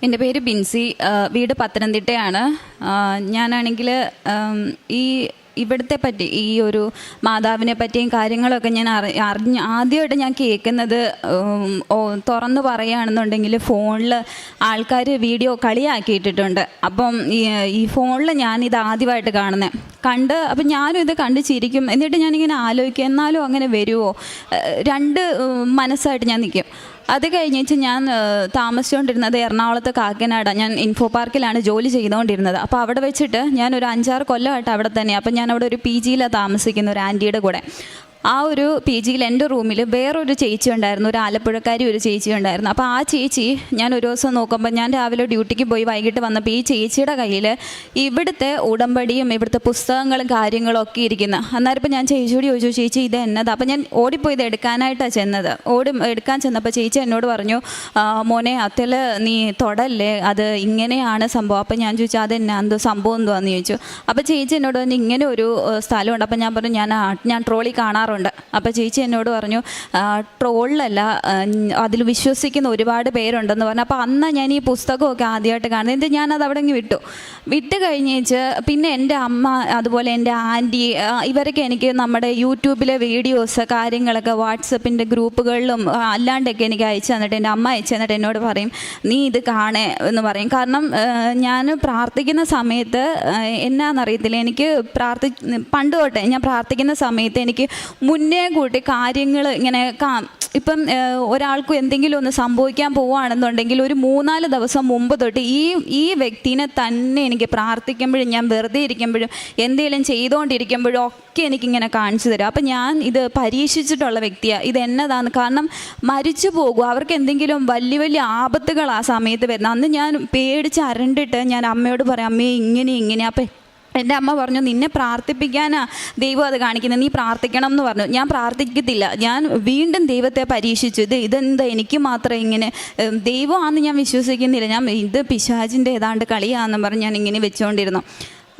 എൻ്റെ പേര് ബിൻസി. വീട് പത്തനംതിട്ടയാണ്. ഞാനാണെങ്കിൽ ഈ ഇവിടുത്തെ പറ്റി ഈ ഒരു മാതാവിനെ പറ്റിയും കാര്യങ്ങളൊക്കെ ഞാൻ ആദ്യമായിട്ട് ഞാൻ കേൾക്കുന്നത്, തുറന്നു പറയുകയാണെന്നുണ്ടെങ്കിൽ ഫോണിൽ ആൾക്കാർ വീഡിയോ കളിയാക്കിയിട്ടിട്ടുണ്ട്. അപ്പം ഈ ഫോണിൽ ഞാനിത് ആദ്യമായിട്ട് കണ്ട് അപ്പം ഞാനും ഇത് കണ്ട് ചിരിക്കും. എന്നിട്ട് ഞാനിങ്ങനെ ആലോചിക്കും, എന്നാലും അങ്ങനെ വരുമോ? രണ്ട് മനസ്സായിട്ട് ഞാൻ നിൽക്കും. അത് കഴിഞ്ഞിട്ട് ഞാൻ താമസിച്ചുകൊണ്ടിരുന്നത് എറണാകുളത്ത് കാക്കനാട്. ഞാൻ ഇൻഫോ പാർക്കിലാണ് ജോലി ചെയ്തുകൊണ്ടിരുന്നത്. അപ്പോൾ അവിടെ വെച്ചിട്ട് ഞാനൊരു 5-6 കൊല്ലമായിട്ട് അവിടെ തന്നെയാണ്. അപ്പം ഞാൻ അവിടെ ഒരു PG താമസിക്കുന്ന ഒരു ആൻറ്റിയുടെ കൂടെ. ആ ഒരു PG എൻ്റെ റൂമിൽ വേറൊരു ചേച്ചി ഉണ്ടായിരുന്നു, ഒരു ആലപ്പുഴക്കാരി ഒരു ചേച്ചി ഉണ്ടായിരുന്നു. അപ്പോൾ ആ ചേച്ചി ഞാൻ ഒരു ദിവസം നോക്കുമ്പോൾ, ഞാൻ രാവിലെ ഡ്യൂട്ടിക്ക് പോയി വൈകിട്ട് വന്നപ്പോൾ ഈ ചേച്ചിയുടെ കയ്യിൽ ഇവിടുത്തെ ഉടമ്പടിയും ഇവിടുത്തെ പുസ്തകങ്ങളും കാര്യങ്ങളും ഒക്കെ ഇരിക്കുന്ന. അന്നേരം ഇപ്പം ഞാൻ ചേച്ചിയോട് ചോദിച്ചു, ചേച്ചി ഇത് എന്നതാ? അപ്പം ഞാൻ ഓടിപ്പോയി ഇത് എടുക്കാനായിട്ടാണ് ചെന്നത്. എടുക്കാൻ ചെന്നപ്പോൾ ചേച്ചി എന്നോട് പറഞ്ഞു, മോനെ അതിൽ നീ തൊടല്ലേ, അത് ഇങ്ങനെയാണ് സംഭവം. അപ്പം ഞാൻ ചോദിച്ചു, അതെന്നാ, എന്തോ സംഭവം എന്തുവാന്ന് ചോദിച്ചു. അപ്പോൾ ചേച്ചി എന്നോട് പറഞ്ഞു, ഇങ്ങനെ ഒരു സ്ഥലമുണ്ട്. അപ്പം ഞാൻ പറഞ്ഞു, ഞാൻ ട്രോളി കാണാറുണ്ട്. അപ്പോൾ ചേച്ചി എന്നോട് പറഞ്ഞു, ട്രോളിലല്ല, അതിൽ വിശ്വസിക്കുന്ന ഒരുപാട് പേരുണ്ടെന്ന് പറഞ്ഞു. അപ്പോൾ അന്ന് ഞാൻ ഈ പുസ്തകമൊക്കെ ആദ്യമായിട്ട് കാണുന്നത്. എന്നിട്ട് ഞാനത് അവിടെ വിട്ട് കഴിഞ്ഞേച്ച് പിന്നെ എൻ്റെ അമ്മ, അതുപോലെ എൻ്റെ ആൻറ്റി, ഇവരൊക്കെ എനിക്ക് നമ്മുടെ യൂട്യൂബിലെ വീഡിയോസ് കാര്യങ്ങളൊക്കെ വാട്സപ്പിൻ്റെ ഗ്രൂപ്പുകളിലും അല്ലാണ്ടൊക്കെ എനിക്ക് അയച്ചു തന്നിട്ട്, എൻ്റെ അമ്മ അയച്ചു തന്നിട്ട് എന്നോട് പറയും, നീ ഇത് കാണേ എന്ന് പറയും. കാരണം ഞാൻ പ്രാർത്ഥിക്കുന്ന സമയത്ത് എന്നാന്നറിയത്തില്ല, എനിക്ക് പണ്ട് തൊട്ടേ ഞാൻ പ്രാർത്ഥിക്കുന്ന സമയത്ത് എനിക്ക് മുന്നേ കൂട്ടി കാര്യങ്ങൾ ഇങ്ങനെ ഇപ്പം ഒരാൾക്കും എന്തെങ്കിലും ഒന്ന് സംഭവിക്കാൻ പോവുകയാണെന്നുണ്ടെങ്കിൽ ഒരു 3-4 ദിവസം മുമ്പ് തൊട്ട് ഈ വ്യക്തിനെ തന്നെ എനിക്ക് പ്രാർത്ഥിക്കുമ്പോഴും, ഞാൻ വെറുതെ ഇരിക്കുമ്പോഴും, എന്തെങ്കിലും ചെയ്തുകൊണ്ടിരിക്കുമ്പോഴും ഒക്കെ എനിക്കിങ്ങനെ കാണിച്ചു തരും. അപ്പം ഞാൻ ഇത് പരീക്ഷിച്ചിട്ടുള്ള വ്യക്തിയാണ്. ഇത് എന്നതാണ്? കാരണം മരിച്ചു പോകും, അവർക്ക് എന്തെങ്കിലും വലിയ ആപത്തുകൾ ആ സമയത്ത് വരുന്നത്. അന്ന് ഞാൻ പേടിച്ച് അരണ്ടിട്ട് ഞാൻ അമ്മയോട് പറയാം, അമ്മയെ ഇങ്ങനെ. അപ്പം എൻ്റെ അമ്മ പറഞ്ഞു, നിന്നെ പ്രാർത്ഥിപ്പിക്കാനാ ദൈവം അത് കാണിക്കുന്നത്, നീ പ്രാർത്ഥിക്കണം എന്ന് പറഞ്ഞു. ഞാൻ പ്രാർത്ഥിക്കത്തില്ല, ഞാൻ വീണ്ടും ദൈവത്തെ പരീക്ഷിച്ചു. ഇതെന്താ എനിക്ക് മാത്രം ഇങ്ങനെ, ദൈവമാണെന്ന് ഞാൻ വിശ്വസിക്കുന്നില്ല, ഇത് പിശാചിൻ്റെ ഏതാണ്ട് കളിയാണെന്ന് പറഞ്ഞ് ഞാൻ ഇങ്ങനെ വെച്ചുകൊണ്ടിരുന്നു.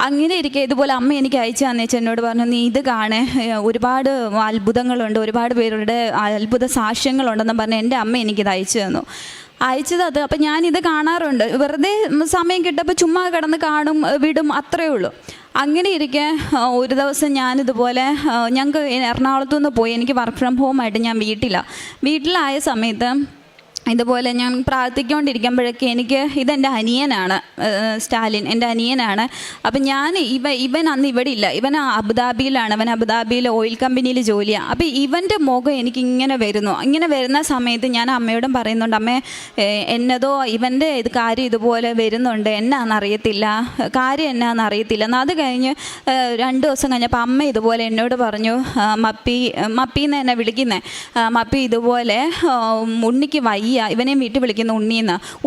അങ്ങനെ ഇരിക്കെ ഇതുപോലെ അമ്മ എനിക്ക് അയച്ചു തന്നേച്ച് എന്നോട് പറഞ്ഞു, നീ ഇത് കാണേ, ഒരുപാട് അത്ഭുതങ്ങളുണ്ട്, ഒരുപാട് പേരുടെ അത്ഭുത സാക്ഷ്യങ്ങളുണ്ടെന്ന് പറഞ്ഞ് എൻ്റെ അമ്മ എനിക്കിത് അയച്ചു തന്നു. അയച്ചത് അപ്പം ഞാനിത് കാണാറുണ്ട്, വെറുതെ സമയം കിട്ടപ്പോൾ ചുമ്മാ കിടന്ന് കാണും, വിടും, അത്രയേ ഉള്ളൂ. അങ്ങനെ ഇരിക്കെ ഒരു ദിവസം ഞാനിതുപോലെ, ഞങ്ങൾക്ക് എറണാകുളത്തു നിന്ന് പോയി, എനിക്ക് വർക്ക് ഫ്രം ഹോം ആയിട്ട് ഞാൻ വീട്ടിലായ സമയത്ത് ഇതുപോലെ ഞാൻ പ്രാർത്ഥിച്ചുകൊണ്ടിരിക്കുമ്പോഴൊക്കെ ഇതെൻ്റെ അനിയനാണ്, സ്റ്റാലിൻ എൻ്റെ അനിയനാണ്. അപ്പം ഇവൻ അന്ന് ഇവിടെ ഇല്ല, ഇവൻ അബുദാബിയിലാണ്, അവൻ അബുദാബിയിൽ ഓയിൽ കമ്പനിയിൽ ജോലിയാണ്. അപ്പം ഇവൻ്റെ മുഖം എനിക്കിങ്ങനെ വരുന്ന സമയത്ത് ഞാൻ അമ്മയോടും പറയുന്നുണ്ട്, അമ്മേ എന്നതോ ഇവൻ്റെ കാര്യം ഇതുപോലെ വരുന്നുണ്ട്, കാര്യം എന്നാണെന്നറിയത്തില്ല. എന്നാൽ അത് കഴിഞ്ഞ് 2 ദിവസം കഴിഞ്ഞപ്പോൾ അമ്മ ഇതുപോലെ എന്നോട് പറഞ്ഞു, മപ്പിന്ന് എന്നെ വിളിക്കുന്നത്, മപ്പി ഇതുപോലെ ഉണ്ണിക്ക് വയ്യ, ഇവനെയും വീട്ടിൽ വിളിക്കുന്ന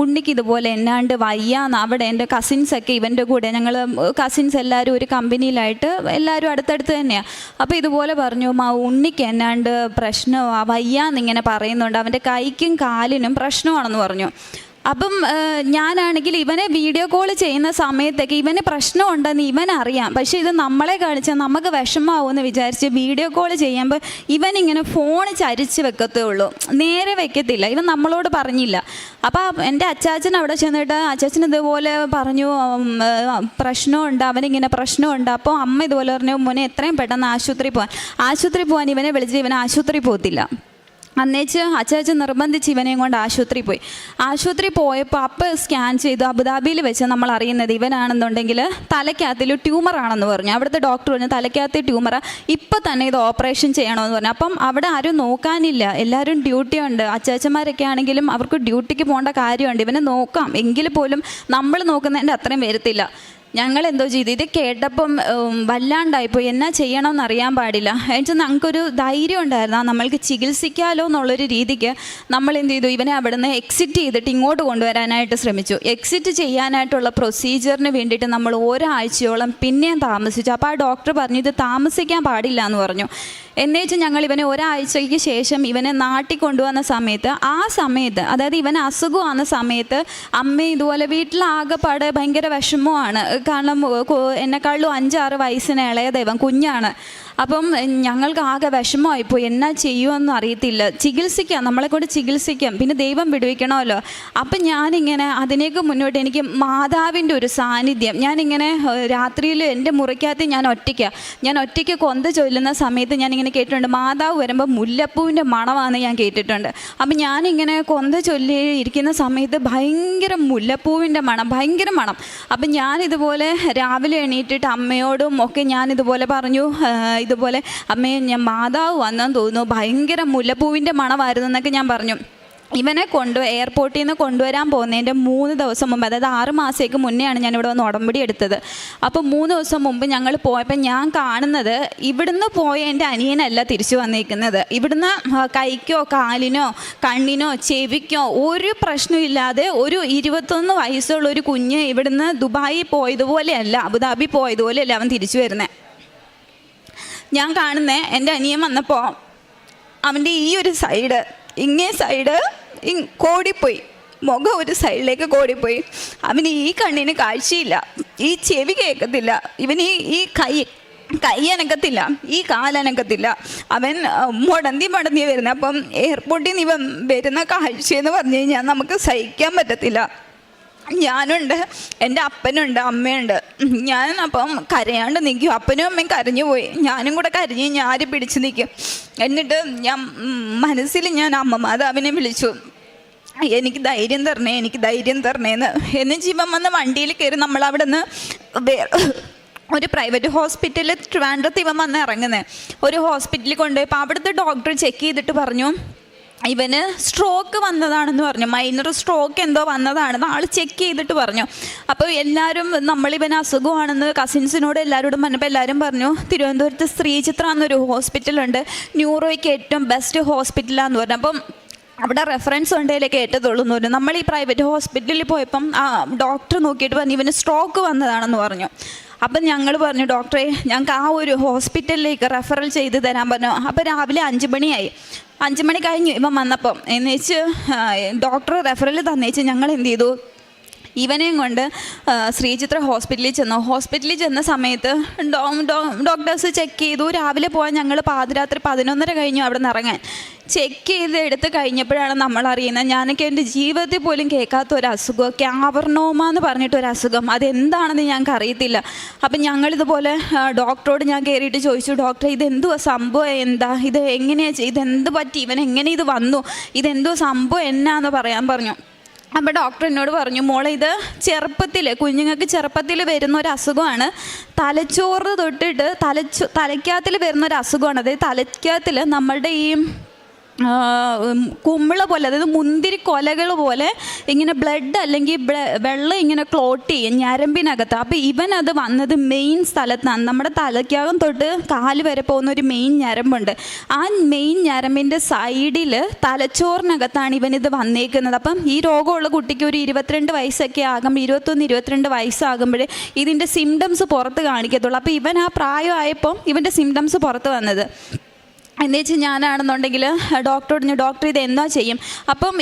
ഉണ്ണിക്ക് ഇതുപോലെ എന്നാണ്ട് വയ്യാന്ന്. അവിടെ എൻ്റെ കസിൻസൊക്കെ ഇവൻ്റെ കൂടെ, ഞങ്ങൾ കസിൻസ് എല്ലാവരും ഒരു കമ്പനിയിലായിട്ട് എല്ലാവരും അടുത്തടുത്ത് തന്നെയാണ്. അപ്പോൾ ഇതുപോലെ പറഞ്ഞു, ഉണ്ണിക്ക് എന്നാണ്ട് പ്രശ്നമാണ്, വയ്യാന്നിങ്ങനെ പറയുന്നുണ്ട്, അവൻ്റെ കൈക്കും കാലിനും പ്രശ്നമാണെന്ന് പറഞ്ഞു. അപ്പം ഞാനാണെങ്കിൽ ഇവനെ വീഡിയോ കോൾ ചെയ്യുന്ന സമയത്തൊക്കെ ഇവന് പ്രശ്നമുണ്ടെന്ന് ഇവനറിയാം. പക്ഷേ ഇത് നമ്മളെ കാണിച്ചാൽ നമുക്ക് വിഷമാവുമെന്ന് വിചാരിച്ച് വീഡിയോ കോൾ ചെയ്യുമ്പോൾ ഇവനിങ്ങനെ ഫോൺ ചരിച്ച് വെക്കത്തേ ഉള്ളൂ, നേരെ വെക്കത്തില്ല. ഇവൻ നമ്മളോട് പറഞ്ഞില്ല. അപ്പോൾ എൻ്റെ അച്ചാച്ചൻ അവിടെ ചെന്നിട്ട് അച്ചാച്ചൻ ഇതുപോലെ പറഞ്ഞു, പ്രശ്നമുണ്ട്, അവനിങ്ങനെ പ്രശ്നമുണ്ട്. അപ്പോൾ അമ്മ ഇതുപോലെ പറഞ്ഞു, മോനെ എത്രയും പെട്ടെന്ന് ആശുപത്രി പോകാൻ ഇവനെ വിളിച്ചിട്ട് ഇവൻ ആശുപത്രി പോകത്തില്ല. അന്നേച്ച് അച്ചാച്ചൻ നിർബന്ധിച്ച് ഇവനെയും കൊണ്ട് ആശുപത്രി പോയപ്പോൾ അപ്പം സ്കാൻ ചെയ്തു. അബുദാബിയിൽ വെച്ച് നമ്മൾ അറിയുന്നത് ഇവനാണെന്നുണ്ടെങ്കിൽ തലയ്ക്കകത്തിൽ ട്യൂമറാണെന്ന് പറഞ്ഞു. അവിടുത്തെ ഡോക്ടർ പറഞ്ഞു, തലയ്ക്കകത്ത് ട്യൂമറാണ്, ഇപ്പം തന്നെ ഇത് ഓപ്പറേഷൻ ചെയ്യണമെന്ന് പറഞ്ഞു. അപ്പം അവിടെ ആരും നോക്കാനില്ല, എല്ലാവരും ഡ്യൂട്ടി ഉണ്ട്. അച്ചാച്ചന്മാരൊക്കെ ആണെങ്കിലും അവർക്ക് ഡ്യൂട്ടിക്ക് പോകേണ്ട കാര്യമുണ്ട്, ഇവനെ നോക്കാം എങ്കിൽ പോലും നമ്മൾ നോക്കുന്നതിൻ്റെ അത്രയും വരത്തില്ല. ഞങ്ങൾ എന്തോ ചെയ്തു, ഇത് കേട്ടപ്പം വല്ലാണ്ടായിപ്പോയി, എന്നാ ചെയ്യണമെന്ന് അറിയാൻ പാടില്ല. എന്നുവെച്ചാൽ ഞങ്ങൾക്കൊരു ധൈര്യം ഉണ്ടായിരുന്നു, നമ്മൾക്ക് ചികിത്സിക്കാമല്ലോ എന്നുള്ളൊരു രീതിക്ക് നമ്മൾ എന്ത് ചെയ്തു, ഇവനെ അവിടെ നിന്ന് എക്സിറ്റ് ചെയ്തിട്ട് ഇങ്ങോട്ട് കൊണ്ടുവരാനായിട്ട് ശ്രമിച്ചു. എക്സിറ്റ് ചെയ്യാനായിട്ടുള്ള പ്രൊസീജിയറിന് വേണ്ടിയിട്ട് നമ്മൾ ഒരാഴ്ചയോളം പിന്നെയും താമസിച്ചു. അപ്പോൾ ആ ഡോക്ടർ പറഞ്ഞു, ഇത് താമസിക്കാൻ പാടില്ല എന്ന് പറഞ്ഞു. എന്നുവെച്ചാൽ ഞങ്ങൾ ഇവനെ ഒരാഴ്ചയ്ക്ക് ശേഷം ഇവനെ നാട്ടിൽ കൊണ്ടുവന്ന സമയത്ത് അതായത് ഇവൻ അസുഖമാകുന്ന സമയത്ത് അമ്മ ഇതുപോലെ വീട്ടിലാകെപ്പാടെ ഭയങ്കര വിഷമമാണ്. കാരണം എന്നെക്കാളും 5-6 വയസ്സിന് ഇളയത്, ഇവൻ കുഞ്ഞാണ്. അപ്പം ഞങ്ങൾക്ക് ആകെ വിഷമമായിപ്പോയി, എന്നാ ചെയ്യുമെന്ന് അറിയത്തില്ല. ചികിത്സിക്കാം, നമ്മളെക്കൊണ്ട് ചികിത്സിക്കാം, പിന്നെ ദൈവം വിടുവിക്കണമല്ലോ. അപ്പം ഞാനിങ്ങനെ അതിനേക്ക് മുന്നോട്ട് എനിക്ക് മാതാവിൻ്റെ ഒരു സാന്നിധ്യം, ഞാനിങ്ങനെ രാത്രിയിൽ എൻ്റെ മുറിക്കകത്ത് ഞാൻ ഒറ്റയ്ക്ക് കൊന്ത ചൊല്ലുന്ന സമയത്ത് ഞാനിങ്ങനെ കേട്ടിട്ടുണ്ട്, മാതാവ് വരുമ്പോൾ മുല്ലപ്പൂവിൻ്റെ മണമാണെന്ന് ഞാൻ കേട്ടിട്ടുണ്ട്. അപ്പം ഞാനിങ്ങനെ കൊന്ത ചൊല്ലി ഇരിക്കുന്ന സമയത്ത് ഭയങ്കര മുല്ലപ്പൂവിൻ്റെ മണം, ഭയങ്കര മണം. അപ്പം ഞാനിതുപോലെ രാവിലെ എണീറ്റിട്ട് അമ്മയോടും ഒക്കെ ഞാനിതുപോലെ പറഞ്ഞു, ഇതുപോലെ അമ്മയെ ഞാൻ മാതാവ് വന്നെന്ന് തോന്നുന്നു, ഭയങ്കര മുല്ലപ്പൂവിൻ്റെ മണമായിരുന്നു എന്നൊക്കെ ഞാൻ പറഞ്ഞു. ഇവനെ എയർപോർട്ടിൽ നിന്ന് കൊണ്ടുവരാൻ പോകുന്നതിൻ്റെ 3 ദിവസം മുമ്പ്, അതായത് 6 മാസത്തേക്ക് മുന്നെയാണ് ഞാനിവിടെ വന്ന് ഉടമ്പടി എടുത്തത്. അപ്പോൾ 3 ദിവസം മുമ്പ് ഞങ്ങൾ പോയപ്പോൾ ഞാൻ കാണുന്നത്, ഇവിടുന്ന് പോയ എൻ്റെ അനിയനല്ല തിരിച്ചു വന്നിരിക്കുന്നത്. ഇവിടുന്ന് കൈക്കോ കാലിനോ കണ്ണിനോ ചെവിക്കോ ഒരു പ്രശ്നമില്ലാതെ ഒരു 21 വയസ്സുള്ള ഒരു കുഞ്ഞ് ഇവിടുന്ന് ദുബായിൽ പോയതുപോലെയല്ല, അബുദാബി പോയതുപോലെയല്ല അവൻ തിരിച്ചു വരുന്നത്. ഞാൻ കാണുന്നത് എൻ്റെ അനിയൻ വന്നപ്പോൾ അവൻ്റെ ഈ ഒരു സൈഡ്, ഇങ്ങേ സൈഡ് കോടിപ്പോയി, മുഖം ഒരു സൈഡിലേക്ക് കോടിപ്പോയി. അവന് ഈ കണ്ണിന് കാഴ്ചയില്ല, ഈ ചെവി കേൾക്കത്തില്ല, ഇവന് ഈ കൈ അനക്കത്തില്ല, ഈ കാലനക്കത്തില്ല. അവൻ മുടന്തി വരുന്നത്. അപ്പം എയർപോർട്ടിൽ നിന്ന് ഇവൻ വരുന്ന കാഴ്ചയെന്ന് പറഞ്ഞു കഴിഞ്ഞാൽ നമുക്ക് സഹിക്കാൻ പറ്റത്തില്ല. ഞാനുണ്ട്, എൻ്റെ അപ്പനുണ്ട്, അമ്മയുണ്ട്. ഞാൻ അപ്പം കരയാണ്ട് നിൽക്കും. അപ്പനും അമ്മയും കരഞ്ഞു പോയി, ഞാനും കൂടെ കരഞ്ഞ് ഞാരി പിടിച്ച് നിൽക്കും. എന്നിട്ട് ഞാൻ മനസ്സിൽ ഞാൻ അമ്മ മാതാവിനെ വിളിച്ചു, എനിക്ക് ധൈര്യം തരണേന്ന്. എന്നിട്ട് ഇവൻ വന്ന് വണ്ടിയിൽ കയറി നമ്മളവിടെ നിന്ന് ഒരു പ്രൈവറ്റ് ഹോസ്പിറ്റലിൽ ട്രിവാൻഡ്രത്ത് ഇവൻ വന്ന് ഇറങ്ങുന്നത്. ഒരു ഹോസ്പിറ്റലിൽ കൊണ്ടുപോയപ്പോൾ അവിടുത്തെ ഡോക്ടർ ചെക്ക് ചെയ്തിട്ട് പറഞ്ഞു, ഇവന് സ്ട്രോക്ക് വന്നതാണെന്ന് പറഞ്ഞു, മൈനർ സ്ട്രോക്ക് എന്തോ വന്നതാണെന്ന് ആൾ ചെക്ക് ചെയ്തിട്ട് പറഞ്ഞു. അപ്പോൾ എല്ലാവരും നമ്മളിവന് അസുഖമാണെന്ന് കസിൻസിനോട് എല്ലാവരോടും പറഞ്ഞപ്പോൾ എല്ലാവരും പറഞ്ഞു, തിരുവനന്തപുരത്ത് ശ്രീചിത്ര എന്നൊരു ഹോസ്പിറ്റലുണ്ട്, ന്യൂറോയ്ക്ക് ഏറ്റവും ബെസ്റ്റ് ഹോസ്പിറ്റലാന്ന് പറഞ്ഞു. അപ്പം അവിടെ റെഫറൻസ് ഉണ്ടെങ്കിലൊക്കെ ഏറ്റതുള്ളൂ എന്ന് പറഞ്ഞു. നമ്മൾ ഈ പ്രൈവറ്റ് ഹോസ്പിറ്റലിൽ പോയപ്പം ആ ഡോക്ടർ നോക്കിയിട്ട് പറഞ്ഞു ഇവന് സ്ട്രോക്ക് വന്നതാണെന്ന് പറഞ്ഞു. അപ്പം ഞങ്ങൾ പറഞ്ഞു, ഡോക്ടറെ ഞങ്ങൾക്ക് ആ ഒരു ഹോസ്പിറ്റലിലേക്ക് റെഫറൽ ചെയ്ത് തരാൻ പറഞ്ഞു. അപ്പോൾ രാവിലെ 5 മണിയായി. 5 മണി കഴിഞ്ഞു ഇവൻ വന്നപ്പം. എന്നുവെച്ച് ഡോക്ടർ റെഫറൽ തന്നേച്ച് ഞങ്ങൾ എന്ത് ചെയ്തു, ഇവനെയും കൊണ്ട് ശ്രീചിത്ര ഹോസ്പിറ്റലിൽ ചെന്ന സമയത്ത് ഡോക്ടേഴ്സ് ചെക്ക് ചെയ്തു. രാവിലെ പോകാൻ ഞങ്ങൾ പാതിരാത്രി 11:30 കഴിഞ്ഞു അവിടെ നിന്ന് ഇറങ്ങാൻ. ചെക്ക് ചെയ്ത് എടുത്ത് കഴിഞ്ഞപ്പോഴാണ് നമ്മൾ അറിയുന്നത്, ഞാനൊക്കെ എൻ്റെ ജീവിതത്തിൽ പോലും കേൾക്കാത്ത ഒരു അസുഖം, ക്യാവർണോമ എന്ന് പറഞ്ഞിട്ടൊരു അസുഖം. അതെന്താണെന്ന് ഞങ്ങൾക്ക് അറിയത്തില്ല. അപ്പം ഞങ്ങളിതുപോലെ ഡോക്ടറോട് ഞാൻ കയറിയിട്ട് ചോദിച്ചു, ഡോക്ടറെ ഇതെന്തുവാ സംഭവം, എന്താ ഇത്, എങ്ങനെയാണ് ഇതെന്ത് പറ്റി, ഇവൻ എങ്ങനെ ഇത് വന്നു, ഇതെന്തോ സംഭവം എന്നാന്ന് പറയാൻ പറഞ്ഞു. അപ്പോൾ ഡോക്ടർ എന്നോട് പറഞ്ഞു, മോളെ ഇത് കുഞ്ഞുങ്ങൾക്ക് ചെറുപ്പത്തിൽ വരുന്ന ഒരു അസുഖമാണ്, തലച്ചോറ് തൊട്ടിട്ട് തലയ്ക്കകത്തിൽ വരുന്ന ഒരു അസുഖമാണ്. അതായത് തലയ്ക്കകത്തിൽ നമ്മളുടെ ഈ കുമ്മിള പോലെ, അതായത് മുന്തിരി കൊലകൾ പോലെ ഇങ്ങനെ ബ്ലഡ് അല്ലെങ്കിൽ വെള്ളം ഇങ്ങനെ ക്ലോട്ട് ചെയ്യും ഞരമ്പിനകത്ത്. അപ്പോൾ ഇവനത് വന്നത് മെയിൻ സ്ഥലത്താണ്, നമ്മുടെ തലയ്ക്കകം തൊട്ട് കാല് വരെ പോകുന്ന ഒരു മെയിൻ ഞരമ്പുണ്ട്. ആ മെയിൻ ഞരമ്പിൻ്റെ സൈഡിൽ തലച്ചോറിനകത്താണ് ഇവനിത് വന്നേക്കുന്നത്. അപ്പം ഈ രോഗമുള്ള കുട്ടിക്ക് ഒരു 22 വയസ്സൊക്കെ ആകുമ്പോൾ, 21-22 വയസ്സാകുമ്പോഴേ ഇതിൻ്റെ സിംറ്റംസ് പുറത്ത് കാണിക്കത്തുള്ളൂ. അപ്പോൾ ഇവൻ ആ പ്രായമായപ്പോൾ ഇവൻ്റെ സിംറ്റംസ് പുറത്ത് വന്നത്. എന്നുവെച്ചാൽ ഞാനാണെന്നുണ്ടെങ്കിൽ ഡോക്ടറോട് ഡോക്ടർ ഇത് എന്താ ചെയ്യും. അപ്പം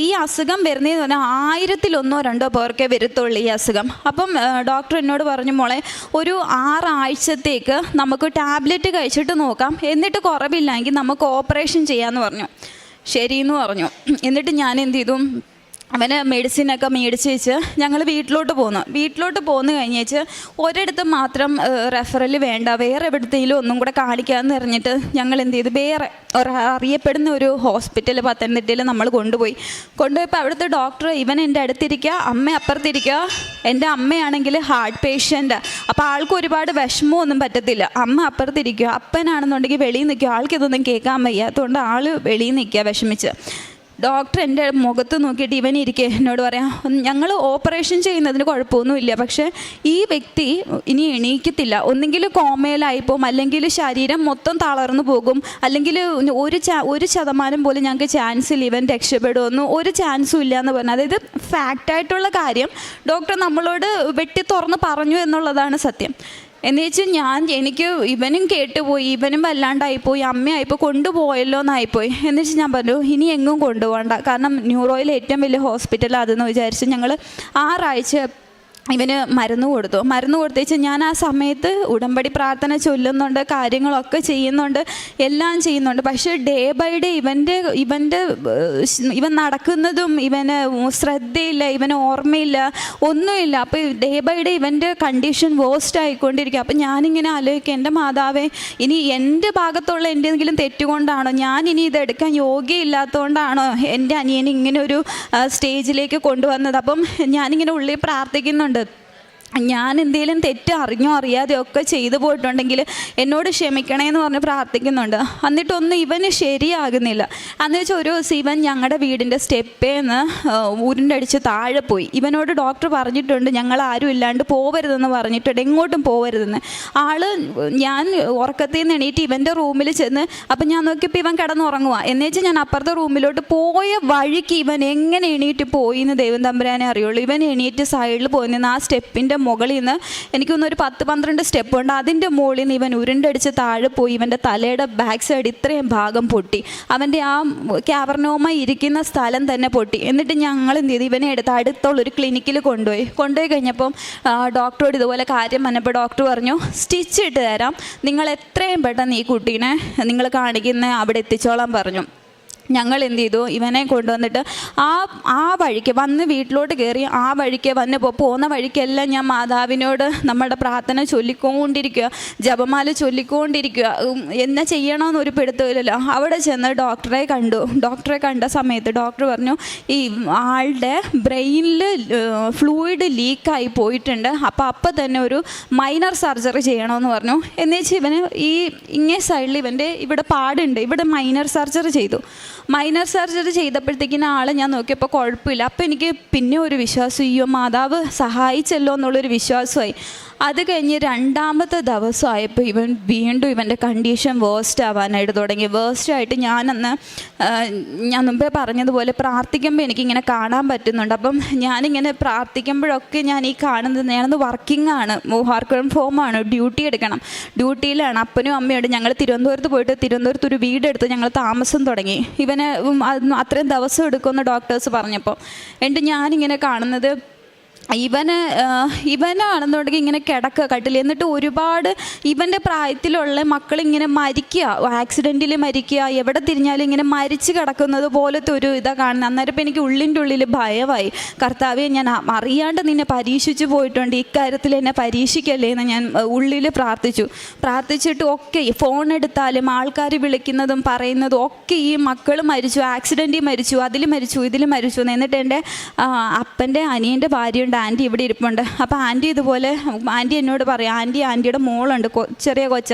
ഈ അസുഖം വരുന്നതെന്ന് പറഞ്ഞാൽ 1000-1-2 പേർക്കേ വരത്തുള്ളൂ ഈ അസുഖം. അപ്പം ഡോക്ടർ എന്നോട് പറഞ്ഞു, മോളെ ഒരു 6 ആഴ്ചത്തേക്ക് നമുക്ക് ടാബ്ലറ്റ് കഴിച്ചിട്ട് നോക്കാം, എന്നിട്ട് കുറവില്ലെങ്കിൽ നമുക്ക് ഓപ്പറേഷൻ ചെയ്യാമെന്ന് പറഞ്ഞു. ശരിയെന്ന് പറഞ്ഞു. എന്നിട്ട് ഞാൻ എന്ത് ചെയ്തു, അവന് മെഡിസിനൊക്കെ മേടിച്ച് വെച്ച് ഞങ്ങൾ വീട്ടിലോട്ട് പോന്നു കഴിഞ്ഞേച്ച് ഒരിടത്ത് മാത്രം റെഫറൽ വേണ്ട, വേറെ എവിടത്തേലും ഒന്നും കൂടെ കാണിക്കാമെന്ന് പറഞ്ഞിട്ട് ഞങ്ങൾ എന്ത് ചെയ്തു, വേറെ അറിയപ്പെടുന്ന ഒരു ഹോസ്പിറ്റൽ പത്തനംതിട്ടയിൽ നമ്മൾ കൊണ്ടുപോയപ്പോൾ അവിടുത്തെ ഡോക്ടർ ഇവൻ എൻ്റെ അടുത്തിരിക്കുക, അമ്മ അപ്പുറത്തിരിക്കുക. എൻ്റെ അമ്മയാണെങ്കിൽ ഹാർട്ട് പേഷ്യൻ്റ്, അപ്പോൾ ആൾക്ക് ഒരുപാട് വിഷമമൊന്നും പറ്റത്തില്ല. അമ്മ അപ്പുറത്തിരിക്കുക, അപ്പനാണെന്നുണ്ടെങ്കിൽ വെളിയിൽ നിൽക്കുക, ആൾക്കിതൊന്നും കേൾക്കാൻ വയ്യാത്തതുകൊണ്ട് ആൾ വെളിയിൽ നിൽക്കുക വിഷമിച്ച്. ഡോക്ടർ എൻ്റെ മുഖത്ത് നോക്കിയിട്ട് ഇവനിരിക്കെ എന്നോട് പറയാം, ഞങ്ങൾ ഓപ്പറേഷൻ ചെയ്യുന്നതിന് കുഴപ്പമൊന്നുമില്ല, പക്ഷേ ഈ വ്യക്തി ഇനി എണീക്കത്തില്ല, ഒന്നെങ്കിൽ കോമയിലായിപ്പോവും, അല്ലെങ്കിൽ ശരീരം മൊത്തം തളർന്നു പോകും, അല്ലെങ്കിൽ 1% പോലും ഞങ്ങൾക്ക് ചാൻസില്ല ഇവൻ രക്ഷപ്പെടുമെന്ന്, ഒരു ചാൻസും ഇല്ല എന്ന് പറഞ്ഞു. അതായത് ഫാക്റ്റായിട്ടുള്ള കാര്യം ഡോക്ടർ നമ്മളോട് വെട്ടി തുറന്ന് പറഞ്ഞു എന്നുള്ളതാണ് സത്യം. എന്ന് വെച്ചാൽ എനിക്ക് ഇവനും കേട്ടുപോയി, ഇവനും വല്ലാണ്ടായിപ്പോയി, അമ്മയായിപ്പോൾ കൊണ്ടുപോയല്ലോ എന്നായിപ്പോയി. എന്ന് വെച്ചാൽ ഞാൻ പറഞ്ഞു ഇനി എങ്ങും കൊണ്ടുപോകണ്ട, കാരണം ന്യൂറോയിലെ ഏറ്റവും വലിയ ഹോസ്പിറ്റൽ അതെന്ന് വിചാരിച്ച് ഞങ്ങൾ 6 ആഴ്ച ഇവന് മരുന്ന് കൊടുത്തേച്ച് ഞാൻ ആ സമയത്ത് ഉടമ്പടി പ്രാർത്ഥന ചൊല്ലുന്നുണ്ട്, കാര്യങ്ങളൊക്കെ ചെയ്യുന്നുണ്ട്, എല്ലാം ചെയ്യുന്നുണ്ട്. പക്ഷേ ഡേ ബൈ ഡേ ഇവൻ നടക്കുന്നതും ഇവന് ശ്രദ്ധയില്ല, ഇവന് ഓർമ്മയില്ല, ഒന്നുമില്ല. അപ്പോൾ ഡേ ബൈ ഡേ ഇവൻ്റെ കണ്ടീഷൻ വേസ്റ്റ് ആയിക്കൊണ്ടിരിക്കുക. അപ്പോൾ ഞാനിങ്ങനെ ആലോചിക്കുക, എൻ്റെ മാതാവേ, ഇനി എൻ്റെ ഭാഗത്തുള്ള എന്തെങ്കിലും തെറ്റുകൊണ്ടാണോ, ഞാൻ ഇനി ഇതെടുക്കാൻ യോഗ്യയില്ലാത്തതുകൊണ്ടാണോ എൻ്റെ അനിയനെ ഇങ്ങനെ ഒരു സ്റ്റേജിലേക്ക് കൊണ്ടുവന്നത്? അപ്പം ഞാനിങ്ങനെ ഉള്ളിൽ പ്രാർത്ഥിക്കുന്നുണ്ട്, ഞാൻ എന്തെങ്കിലും തെറ്റ് അറിഞ്ഞോ അറിയാതെയോ ഒക്കെ ചെയ്തു പോയിട്ടുണ്ടെങ്കിൽ എന്നോട് ക്ഷമിക്കണേന്ന് പറഞ്ഞ് പ്രാർത്ഥിക്കുന്നുണ്ട്. എന്നിട്ടൊന്നും ഇവന് ശരിയാകുന്നില്ല. അന്ന് വെച്ചാൽ ഒരു ദിവസം ഇവൻ ഞങ്ങളുടെ വീടിൻ്റെ സ്റ്റെപ്പേന്ന് ഉരുണ്ടടിച്ച് താഴെ പോയി. ഇവനോട് ഡോക്ടർ പറഞ്ഞിട്ടുണ്ട് ഞങ്ങൾ ആരും ഇല്ലാണ്ട് പോവരുതെന്ന് പറഞ്ഞിട്ടുണ്ട്, എങ്ങോട്ടും പോവരുതെന്ന്. ഞാൻ ഉറക്കത്തിൽ നിന്ന് എണീറ്റ് ഇവൻ്റെ റൂമിൽ ചെന്ന്, അപ്പം ഞാൻ നോക്കിയപ്പോൾ ഇവൻ കിടന്നുറങ്ങുക. എന്നുവെച്ചാൽ ഞാൻ അപ്പുറത്തെ റൂമിലോട്ട് പോയ വഴിക്ക് ഇവൻ എങ്ങനെ എണീറ്റ് പോയി എന്ന് ദൈവം തമ്പുരാനെ അറിയുള്ളൂ. ഇവൻ എണീറ്റ് സൈഡിൽ പോയി നിന്ന് ആ സ്റ്റെപ്പിൻ്റെ മുകളിൽ നിന്ന് എനിക്കൊന്ന് ഒരു 10-12 സ്റ്റെപ്പ് ഉണ്ട്, അതിൻ്റെ മുകളിൽ നിന്ന് ഇവൻ ഉരുണ്ടടിച്ച് താഴെ പോയി. ഇവൻ്റെ തലയുടെ ബാക്ക് സൈഡ് ഇത്രയും ഭാഗം പൊട്ടി, അവൻ്റെ ആ കാവർനോമ ഇരിക്കുന്ന സ്ഥലം തന്നെ പൊട്ടി. എന്നിട്ട് ഞങ്ങൾ എന്ത് ചെയ്തു, ഇവനെ എടുത്ത് അടുത്തുള്ളൊരു ക്ലിനിക്കിൽ കൊണ്ടുപോയി കഴിഞ്ഞപ്പം ഡോക്ടറോട് ഇതുപോലെ കാര്യം പറഞ്ഞപ്പോൾ ഡോക്ടർ പറഞ്ഞു, സ്റ്റിച്ച് ഇട്ട് തരാം, നിങ്ങൾ എത്രയും പെട്ടെന്ന് ഈ കുട്ടീനെ നിങ്ങൾ കാണിക്കുന്ന അവിടെ എത്തിച്ചോളാൻ പറഞ്ഞു. ഞങ്ങൾ എന്ത് ചെയ്തു, ഇവനെ കൊണ്ടുവന്നിട്ട് ആ വഴിക്ക് വന്ന് വീട്ടിലോട്ട് കയറി ആ വഴിക്ക് പോകുന്ന വഴിക്കെല്ലാം ഞാൻ മാതാവിനോട് നമ്മുടെ പ്രാർത്ഥന ചൊല്ലിക്കൊണ്ടിരിക്കുക, ജപമാല ചൊല്ലിക്കൊണ്ടിരിക്കുക. എന്നാ ചെയ്യണമെന്നൊരു പിടുത്തമില്ലല്ലോ. അവിടെ ചെന്ന് ഡോക്ടറെ കണ്ട സമയത്ത് ഡോക്ടർ പറഞ്ഞു, ഈ ആളുടെ ബ്രെയിനിൽ ഫ്ലൂയിഡ് ലീക്കായി പോയിട്ടുണ്ട്, അപ്പം തന്നെ ഒരു മൈനർ സർജറി ചെയ്യണമെന്ന് പറഞ്ഞു. എന്നുവെച്ചാൽ ഇവന് ഇങ്ങേ സൈഡിൽ ഇവൻ്റെ ഇവിടെ പാടുണ്ട്, ഇവിടെ മൈനർ സർജറി ചെയ്തു. മൈനർ സർജറി ചെയ്തപ്പോഴത്തേക്കിന് ഞാൻ നോക്കിയപ്പോൾ കുഴപ്പമില്ല. അപ്പോൾ എനിക്ക് പിന്നെ ഒരു വിശ്വാസം, അയ്യോ മാതാവ് സഹായിച്ചല്ലോ എന്നുള്ളൊരു വിശ്വാസമായി. അത് കഴിഞ്ഞ് 2ാമത്തെ ദിവസമായപ്പോൾ വീണ്ടും ഇവൻ്റെ കണ്ടീഷൻ വേസ്റ്റ് ആവാനായിട്ട് തുടങ്ങി. വേസ്റ്റായിട്ട് ഞാൻ മുമ്പേ പറഞ്ഞതുപോലെ പ്രാർത്ഥിക്കുമ്പോൾ എനിക്കിങ്ങനെ കാണാൻ പറ്റുന്നുണ്ട്. അപ്പം ഞാനിങ്ങനെ പ്രാർത്ഥിക്കുമ്പോഴൊക്കെ ഞാൻ ഈ കാണുന്നത്, ഞാനത് വർക്കിംഗ് ഫോമാണ്, ഡ്യൂട്ടി എടുക്കണം, ഡ്യൂട്ടിയിലാണ്. അപ്പനും അമ്മയോട് ഞങ്ങൾ തിരുവനന്തപുരത്ത് പോയിട്ട് തിരുവനന്തപുരത്ത് ഒരു വീടെടുത്ത് ഞങ്ങൾ താമസം തുടങ്ങി. ഇവനെ അത്രയും ദിവസം എടുക്കുമെന്ന് ഡോക്ടേഴ്സ് പറഞ്ഞപ്പോൾ എന്നിട്ട് ഞാനിങ്ങനെ കാണുന്നത്, ഇവനാണെന്നുണ്ടെങ്കിൽ ഇങ്ങനെ കട്ടിൽ. എന്നിട്ട് ഒരുപാട് ഇവൻ്റെ പ്രായത്തിലുള്ള മക്കളിങ്ങനെ മരിക്കുക, ആക്സിഡൻറ്റിൽ മരിക്കുക, എവിടെ തിരിഞ്ഞാലും ഇങ്ങനെ മരിച്ച് കിടക്കുന്നത് പോലത്തെ ഒരു ഇതാണ് കാണുന്നത്. അന്നേരം ഇപ്പം എനിക്ക് ഉള്ളിൻ്റെ ഉള്ളിൽ ഭയമായി, കർത്താവേ ഞാൻ അറിയാണ്ട് നിന്നെ പരീക്ഷിച്ചു പോയിട്ടുണ്ട്, ഇക്കാര്യത്തിൽ എന്നെ പരീക്ഷിക്കല്ലേ എന്ന് ഞാൻ ഉള്ളിൽ പ്രാർത്ഥിച്ചിട്ട് ഒക്കെ ഫോൺ എടുത്താലും ആൾക്കാർ വിളിക്കുന്നതും പറയുന്നതും ഒക്കെ ഈ മക്കൾ മരിച്ചു, ആക്സിഡൻറ്റിൽ മരിച്ചു, അതിൽ മരിച്ചു, ഇതിൽ മരിച്ചു എന്ന്. എന്നിട്ട് എൻ്റെ അപ്പൻ്റെ അനിയൻ്റെ ഭാര്യയുണ്ട്, ആൻറ്റി ഇവിടെ ഇരിപ്പുണ്ട്. അപ്പോൾ ആൻറ്റി ഇതുപോലെ ആൻറ്റി എന്നോട് പറയും, ആൻറ്റിയുടെ മോളുണ്ട്, ചെറിയ കൊച്ച,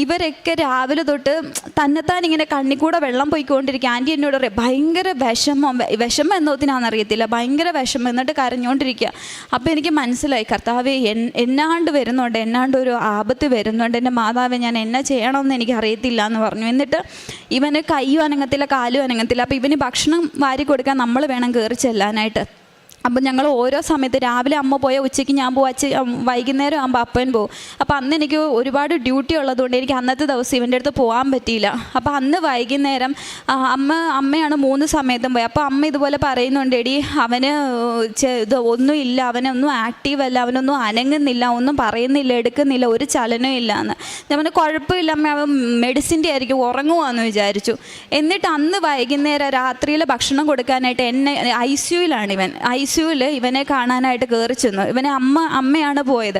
ഇവരൊക്കെ രാവിലെ തൊട്ട് തന്നെത്താൻ ഇങ്ങനെ കണ്ണിക്കൂടെ വെള്ളം പോയിക്കൊണ്ടിരിക്കുക. ആൻറ്റി എന്നോട് പറയും ഭയങ്കര വിഷമം എന്നോത്തിനാണെന്നറിയത്തില്ല, ഭയങ്കര വിഷമം, എന്നിട്ട് കരഞ്ഞുകൊണ്ടിരിക്കുക. അപ്പോൾ എനിക്ക് മനസ്സിലായി, കർത്താവേ എന്നാണ്ട് ഒരു ആപത്ത് വരുന്നുണ്ട്, എൻ്റെ മാതാവേ ഞാൻ എന്നാ ചെയ്യണമെന്ന് എനിക്ക് അറിയത്തില്ല എന്ന് പറഞ്ഞു. എന്നിട്ട് ഇവന് കയ്യും അനങ്ങത്തില്ല, കാലും അനങ്ങത്തില്ല. അപ്പോൾ ഇവന് ഭക്ഷണം വാരി കൊടുക്കാൻ നമ്മൾ വേണം കയറി ചെല്ലാനായിട്ട്. അപ്പം ഞങ്ങൾ ഓരോ സമയത്ത് രാവിലെ അമ്മ പോയാൽ ഉച്ചയ്ക്ക് ഞാൻ പോകും, വൈകുന്നേരം ആകുമ്പോൾ അപ്പൻ പോകും. അപ്പോൾ അന്ന് എനിക്ക് ഒരുപാട് ഡ്യൂട്ടി ഉള്ളതുകൊണ്ട് എനിക്ക് അന്നത്തെ ദിവസം ഇവൻ്റെ അടുത്ത് പോകാൻ പറ്റിയില്ല. അപ്പോൾ അന്ന് വൈകുന്നേരം അമ്മയാണ് 3 സമയത്തും പോയി. അപ്പോൾ അമ്മ ഇതുപോലെ പറയുന്നുണ്ട്, എടി അവന് ഒന്നുമില്ല, അവനൊന്നും ആക്റ്റീവ് അല്ല, അവനൊന്നും അനങ്ങുന്നില്ല, ഒന്നും പറയുന്നില്ല, എടുക്കുന്നില്ല, ഒരു ചലനവും ഇല്ല എന്ന്. ഞാൻ കുഴപ്പമില്ല അമ്മ, അവൻ മെഡിസിൻ്റെ ആയിരിക്കും, ഉറങ്ങുവാന്ന് വിചാരിച്ചു. എന്നിട്ട് അന്ന് വൈകുന്നേരം രാത്രിയിൽ ഭക്ഷണം കൊടുക്കാനായിട്ട് എന്നെ ICUവിലാണ് ഇവനെ കാണാനായിട്ട് കയറി ചെന്നു. അമ്മയാണ് പോയത്.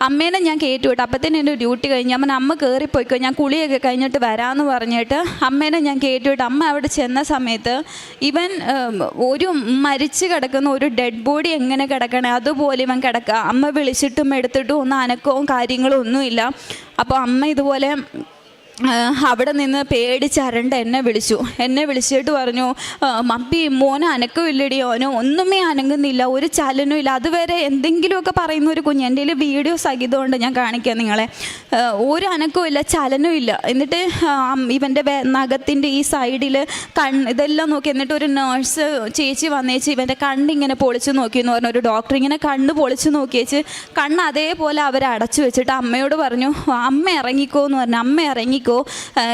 അമ്മേനെ ഞാൻ കയറ്റിവിട്ടു. അപ്പത്തേനും എൻ്റെ ഡ്യൂട്ടി കഴിഞ്ഞ് അമ്മ കയറിപ്പോയിക്കോ, ഞാൻ കുളിയൊക്കെ കഴിഞ്ഞിട്ട് വരാമെന്ന് പറഞ്ഞിട്ട് അമ്മേനെ ഞാൻ കയറ്റിവിട്ടു. അമ്മ അവിടെ ചെന്ന സമയത്ത് ഇവൻ ഒരു മരിച്ച് കിടക്കുന്ന ഒരു ഡെഡ് ബോഡി എങ്ങനെ കിടക്കണേ അതുപോലെ ഇവൻ കിടക്കുക. അമ്മ വിളിച്ചിട്ടും എടുത്തിട്ടും ഒന്നും അനക്കവും കാര്യങ്ങളും ഒന്നുമില്ല. അപ്പോൾ അമ്മ ഇതുപോലെ അവിടെ നിന്ന് പേടിച്ചരണ്ട് എന്നെ വിളിച്ചിട്ട് പറഞ്ഞു, മമ്മി മോനെ അനക്കമില്ലടി, ഓനോ ഒന്നുമേ അനങ്ങുന്നില്ല, ഒരു ചലനവും ഇല്ല. അതുവരെ എന്തെങ്കിലുമൊക്കെ പറയുന്ന ഒരു കുഞ്ഞ്, എൻ്റെ കയ്യിൽ വീഡിയോ സഹിതമുണ്ട്, ഞാൻ കാണിക്കാം നിങ്ങളെ. ഒരു അനക്കവും ഇല്ല, ചലനവും ഇല്ല. എന്നിട്ട് ഇവൻ്റെ നഖത്തിൻ്റെ ഈ സൈഡിൽ ഇതെല്ലാം നോക്കി. എന്നിട്ട് ഒരു നേഴ്സ് ചേച്ചി വന്നേച്ച് ഇവൻ്റെ കണ്ണിങ്ങനെ പൊളിച്ച് നോക്കിയെന്ന് പറഞ്ഞു. ഒരു ഡോക്ടർ ഇങ്ങനെ കണ്ണ് പൊളിച്ച് നോക്കിയേച്ച് കണ്ണ് അതേപോലെ അവർ അടച്ചു വെച്ചിട്ട് അമ്മയോട് പറഞ്ഞു, അമ്മ ഇറങ്ങിക്കോ എന്ന് പറഞ്ഞു. അമ്മ ഇറങ്ങി ഇറങ്ങിക്കോ,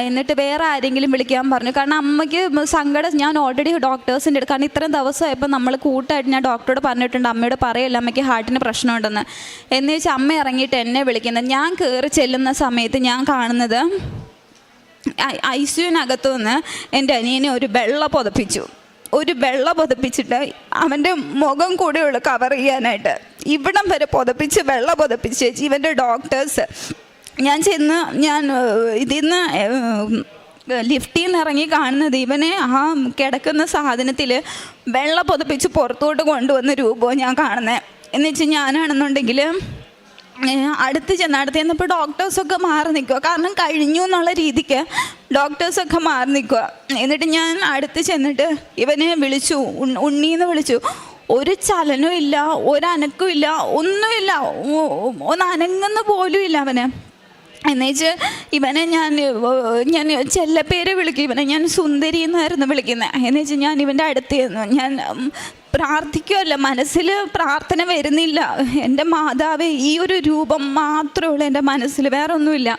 എന്നിട്ട് വേറെ ആരെങ്കിലും വിളിക്കാൻ പറഞ്ഞു. കാരണം അമ്മയ്ക്ക് സങ്കടം. ഞാൻ ഓൾറെഡി ഡോക്ടേഴ്സിൻ്റെ അടുത്ത്, കാരണം ഇത്രയും ദിവസമായപ്പോൾ നമ്മൾ കൂട്ടായിട്ട് ഞാൻ ഡോക്ടറോട് പറഞ്ഞിട്ടുണ്ട് അമ്മയോട് പറയല്ല അമ്മയ്ക്ക് ഹാർട്ടിന് പ്രശ്നമുണ്ടെന്ന്. എന്ന് വെച്ചാൽ അമ്മ ഇറങ്ങിയിട്ട് എന്നെ വിളിക്കുന്നത്. ഞാൻ കയറി ചെല്ലുന്ന സമയത്ത് ഞാൻ കാണുന്നത് ICUവിനകത്തു നിന്ന് എൻ്റെ അനിയനെ ഒരു വെള്ള പുതപ്പിച്ചിട്ട് അവൻ്റെ മുഖം കൂടെയുള്ളു കവർ ചെയ്യാനായിട്ട്, ഇവിടം വരെ വെള്ള പുതപ്പിച്ച് ഇവൻ്റെ ഡോക്ടേഴ്സ്. ഞാൻ ഇതിന്ന് ലിഫ്റ്റിൽ നിന്ന് ഇറങ്ങി കാണുന്നത് ഇവനെ ആ കിടക്കുന്ന സാധനത്തിൽ വെള്ള പുതപ്പിച്ച് പുറത്തോട്ട് കൊണ്ടുവന്ന രൂപവും ഞാൻ കാണുന്നത്. എന്ന് വെച്ചാൽ ഞാനാണെന്നുണ്ടെങ്കിൽ അടുത്ത് ചെന്നപ്പോൾ ഡോക്ടേഴ്സൊക്കെ മാറി നിൽക്കുക, കാരണം കഴിഞ്ഞു എന്നുള്ള രീതിക്ക് ഡോക്ടേഴ്സൊക്കെ മാറി നിൽക്കുക. എന്നിട്ട് ഞാൻ അടുത്ത് ചെന്നിട്ട് ഇവനെ വിളിച്ചു, ഉണ്ണീന്ന് വിളിച്ചു. ഒരു ചലനവും ഇല്ല, ഒരനക്കവും ഇല്ല, ഒന്നുമില്ല, ഒന്ന് അനങ്ങുന്ന പോലും ഇല്ല അവന്. എന്നുവെച്ച് ഇവനെ ഞാൻ ചെല്ലപ്പേര് വിളിക്കും, ഇവനെ ഞാൻ സുന്ദരി എന്നായിരുന്നു വിളിക്കുന്നത്. എന്നുവെച്ചാൽ ഞാൻ ഇവൻ്റെ അടുത്ത് ചെന്നു, ഞാൻ പ്രാർത്ഥിക്കുമല്ല, മനസ്സിൽ പ്രാർത്ഥന വരുന്നില്ല. എൻ്റെ മാതാവേ, ഈ ഒരു രൂപം മാത്രമേ ഉള്ളൂ എൻ്റെ മനസ്സിൽ, വേറെ ഒന്നുമില്ല.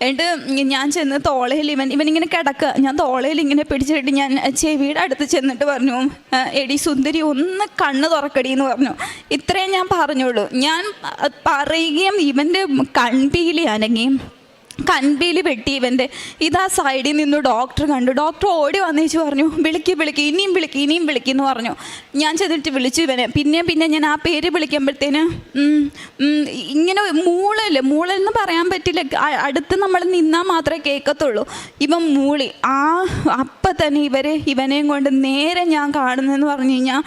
എന്നിട്ട് ഞാൻ ചെന്ന് തോളയിൽ ഇവനിങ്ങനെ കിടക്കുക, ഞാൻ തോളയിൽ ഇങ്ങനെ പിടിച്ചിട്ട് ഞാൻ ചെവിയുടെ അടുത്ത് ചെന്നിട്ട് പറഞ്ഞു, എടി സുന്ദരി ഒന്ന് കണ്ണ് തുറക്കടി എന്ന് പറഞ്ഞു. ഇത്രയും ഞാൻ പറഞ്ഞുള്ളൂ. ഞാൻ പറയുകയും ഇവൻ്റെ കൺപീലി അനങ്ങി, കൺപീലി വെട്ടി ഇവൻ്റെ. ഇതാ സൈഡിൽ നിന്ന് ഡോക്ടർ കണ്ടു. ഡോക്ടർ ഓടി വന്നേച്ച് പറഞ്ഞു, വിളിക്ക് ഇനിയും വിളിക്കെന്ന് പറഞ്ഞു. ഞാൻ ചെന്നിട്ട് വിളിച്ചു ഇവനെ. പിന്നെ ഞാൻ ആ പേര് വിളിക്കുമ്പോഴത്തേന് ഇങ്ങനെ മൂളെന്ന് പറയാൻ പറ്റില്ല, അടുത്ത് നമ്മൾ നിന്നാൽ മാത്രമേ കേൾക്കത്തുള്ളൂ. ഇവൻ മൂളി. അപ്പം തന്നെ ഇവനെയും കൊണ്ട് നേരെ ഞാൻ കാണുന്നതെന്ന് പറഞ്ഞു കഴിഞ്ഞാൽ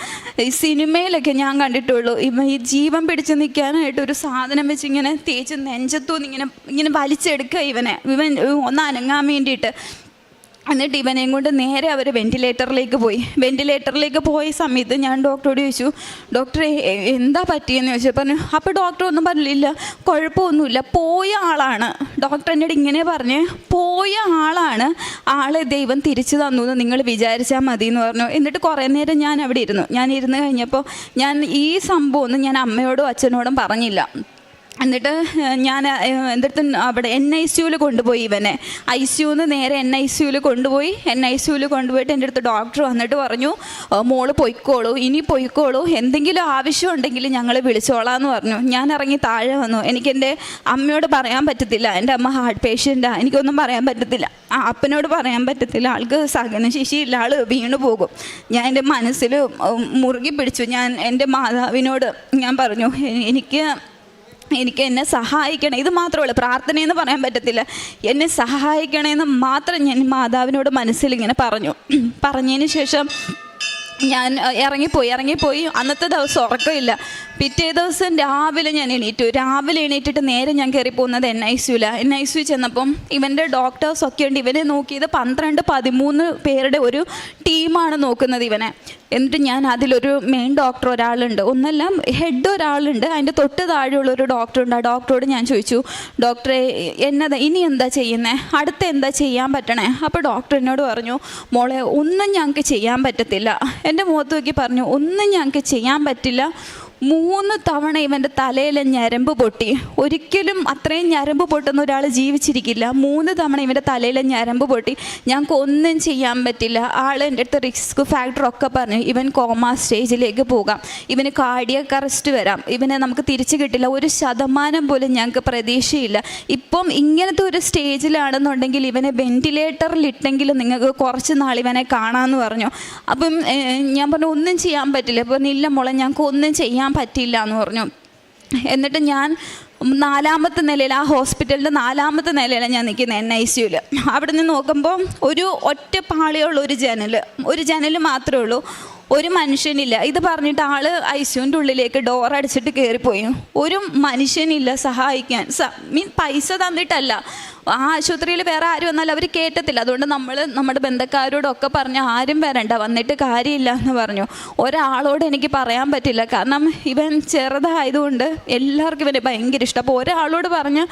സിനിമയിലൊക്കെ ഞാൻ കണ്ടിട്ടുള്ളൂ. ഈ ജീവൻ പിടിച്ച് നിൽക്കാനായിട്ട് ഒരു സാധനം വെച്ച് ഇങ്ങനെ തേച്ച് നെഞ്ചത്തൂന്ന് ഇങ്ങനെ വലിച്ചെടുക്കുക ഇവൻ ഒന്ന് അനങ്ങാൻ വേണ്ടിയിട്ട്. എന്നിട്ട് ഇവനെയും കൊണ്ട് നേരെ അവർ വെൻറ്റിലേറ്ററിലേക്ക് പോയ സമയത്ത് ഞാൻ ഡോക്ടറോട് ചോദിച്ചു, ഡോക്ടറെ എന്താ പറ്റിയെന്ന് ചോദിച്ചു. പറഞ്ഞു. അപ്പോൾ ഡോക്ടർ ഒന്നും പറഞ്ഞില്ല, കുഴപ്പമൊന്നുമില്ല, പോയ ആളാണ്. ഡോക്ടർ എന്നോട് ഇങ്ങനെ പറഞ്ഞ്, പോയ ആളാണ്, ആളെ ദൈവം തിരിച്ചു തന്നു എന്ന് നിങ്ങൾ വിചാരിച്ചാൽ മതി എന്ന് പറഞ്ഞു. എന്നിട്ട് കുറേ നേരം ഞാൻ അവിടെ ഇരുന്ന് കഴിഞ്ഞപ്പോൾ ഞാൻ ഈ സംഭവമൊന്നും ഞാൻ അമ്മയോടും അച്ഛനോടും പറഞ്ഞില്ല. എന്നിട്ട് ഞാൻ എന്നിട്ട് അവിടെ NICUവിൽ കൊണ്ടുപോയി ഇവനെ. ICUന്ന് നേരെ NICUവിൽ കൊണ്ടുപോയിട്ട് എൻ്റെ അടുത്ത് ഡോക്ടർ വന്നിട്ട് പറഞ്ഞു, മോള് പൊയ്ക്കോളൂ, ഇനി പൊയ്ക്കോളൂ, എന്തെങ്കിലും ആവശ്യം ഉണ്ടെങ്കിൽ ഞങ്ങൾ വിളിച്ചോളാമെന്ന് പറഞ്ഞു. ഞാൻ ഇറങ്ങി താഴെ വന്നു. എനിക്കെൻ്റെ അമ്മയോട് പറയാൻ പറ്റത്തില്ല, എൻ്റെ അമ്മ ഹാർട്ട് പേഷ്യൻ്റാണ്, എനിക്കൊന്നും പറയാൻ പറ്റത്തില്ല. അപ്പനോട് പറയാൻ പറ്റത്തില്ല, ആൾക്ക് സഹനശേഷിയില്ല, ആൾ വീണു പോകും. ഞാൻ എൻ്റെ മനസ്സിൽ മുറുകി പിടിച്ചു. ഞാൻ എൻ്റെ മാതാവിനോട് ഞാൻ പറഞ്ഞു, എനിക്ക് എന്നെ സഹായിക്കണം, ഇത് മാത്രമേ പ്രാർത്ഥനയെന്ന് പറയാൻ പറ്റത്തില്ല, എന്നെ സഹായിക്കണമെന്ന് മാത്രം ഞാൻ മാതാവിനോട് മനസ്സിലിങ്ങനെ പറഞ്ഞതിന് ശേഷം ഞാൻ ഇറങ്ങിപ്പോയി. അന്നത്തെ ദിവസം ഉറക്കമില്ല. പിറ്റേ ദിവസം രാവിലെ ഞാൻ എണീറ്റിട്ട് നേരെ ഞാൻ കയറി പോകുന്നത് NICU ചെന്നപ്പം ഇവൻ്റെ ഡോക്ടേഴ്സൊക്കെ ഉണ്ട്. ഇവനെ നോക്കിയത് 12-13 പേരുടെ ഒരു ടീമാണ് നോക്കുന്നത് ഇവനെ. എന്നിട്ട് ഞാൻ അതിലൊരു മെയിൻ ഡോക്ടർ ഒരാളുണ്ട്, ഒന്നല്ല ഹെഡ് ഒരാളുണ്ട്, അതിൻ്റെ തൊട്ട് താഴെയുള്ളൊരു ഡോക്ടറുണ്ട്. ആ ഡോക്ടറോട് ഞാൻ ചോദിച്ചു, ഡോക്ടറെ ഇനി എന്താ ചെയ്യുന്നത്, അടുത്ത എന്താ ചെയ്യാൻ പറ്റണേ? അപ്പോൾ ഡോക്ടർ എന്നോട് പറഞ്ഞു, മോളെ ഒന്നും ഞങ്ങൾക്ക് ചെയ്യാൻ പറ്റത്തില്ല. എൻ്റെ മുഖത്ത് നോക്കി പറഞ്ഞു, ഒന്നും ഞങ്ങൾക്ക് ചെയ്യാൻ പറ്റില്ല. 3 തവണ ഇവൻ്റെ തലയിലെ ഞരമ്പ് പൊട്ടി. ഒരിക്കലും അത്രയും ഞരമ്പ് പൊട്ടുന്ന ഒരാൾ ജീവിച്ചിരിക്കില്ല. 3 തവണ ഇവൻ്റെ തലയിലെ ഞരമ്പ് പൊട്ടി. ഞങ്ങൾക്ക് ഒന്നും ചെയ്യാൻ പറ്റില്ല. ആൾ എൻ്റെ അടുത്ത് റിസ്ക് ഫാക്ടറൊക്കെ പറഞ്ഞു, ഇവൻ കോമ സ്റ്റേജിലേക്ക് പോകാം, ഇവന് കാർഡിയക് അറസ്റ്റ് വരാം, ഇവനെ നമുക്ക് തിരിച്ചു കിട്ടില്ല, 1% പോലും ഞങ്ങൾക്ക് പ്രതീക്ഷയില്ല. ഇപ്പം ഇങ്ങനത്തെ ഒരു സ്റ്റേജിലാണെന്നുണ്ടെങ്കിൽ ഇവനെ വെൻറ്റിലേറ്ററിലിട്ടെങ്കിലും നിങ്ങൾക്ക് കുറച്ച് നാൾ ഇവനെ കാണാമെന്ന് പറഞ്ഞു. അപ്പം ഞാൻ പറഞ്ഞു, ഒന്നും ചെയ്യാൻ പറ്റില്ല. അപ്പം ഇല്ല മോളെ, ഞങ്ങൾക്ക് ഒന്നും ചെയ്യാൻ പറ്റില്ല എന്ന് പറഞ്ഞു. എന്നിട്ട് ഞാൻ 4ാമത്തെ നിലയിൽ, ആ ഹോസ്പിറ്റലിൻ്റെ 4ാമത്തെ നിലയിലാണ് ഞാൻ നിൽക്കുന്നത് NICUവിൽ. അവിടെ നിന്ന് നോക്കുമ്പോൾ ഒറ്റ പാളിയുള്ള ഒരു ജനൽ മാത്രമേ ഉള്ളൂ, ഒരു മനുഷ്യനില്ല. ഇത് പറഞ്ഞിട്ട് ആൾ ICUവിൻ്റെ ഉള്ളിലേക്ക് ഡോർ അടിച്ചിട്ട് കയറിപ്പോയി. ഒരു മനുഷ്യനില്ല സഹായിക്കാൻ. പൈസ തന്നിട്ടല്ല, ആ ആശുപത്രിയിൽ വേറെ ആരും വന്നാൽ അവർ കേട്ടത്തില്ല. അതുകൊണ്ട് നമ്മുടെ ബന്ധക്കാരോടൊക്കെ പറഞ്ഞ് ആരും വരണ്ട, വന്നിട്ട് കാര്യമില്ല എന്ന് പറഞ്ഞു. ഒരാളോട് എനിക്ക് പറയാൻ പറ്റില്ല, കാരണം ഇവൻ ചെറുതായതുകൊണ്ട് എല്ലാവർക്കും ഇവനെ ഭയങ്കര ഇഷ്ടം. അപ്പോൾ ഒരാളോട് പറഞ്ഞ്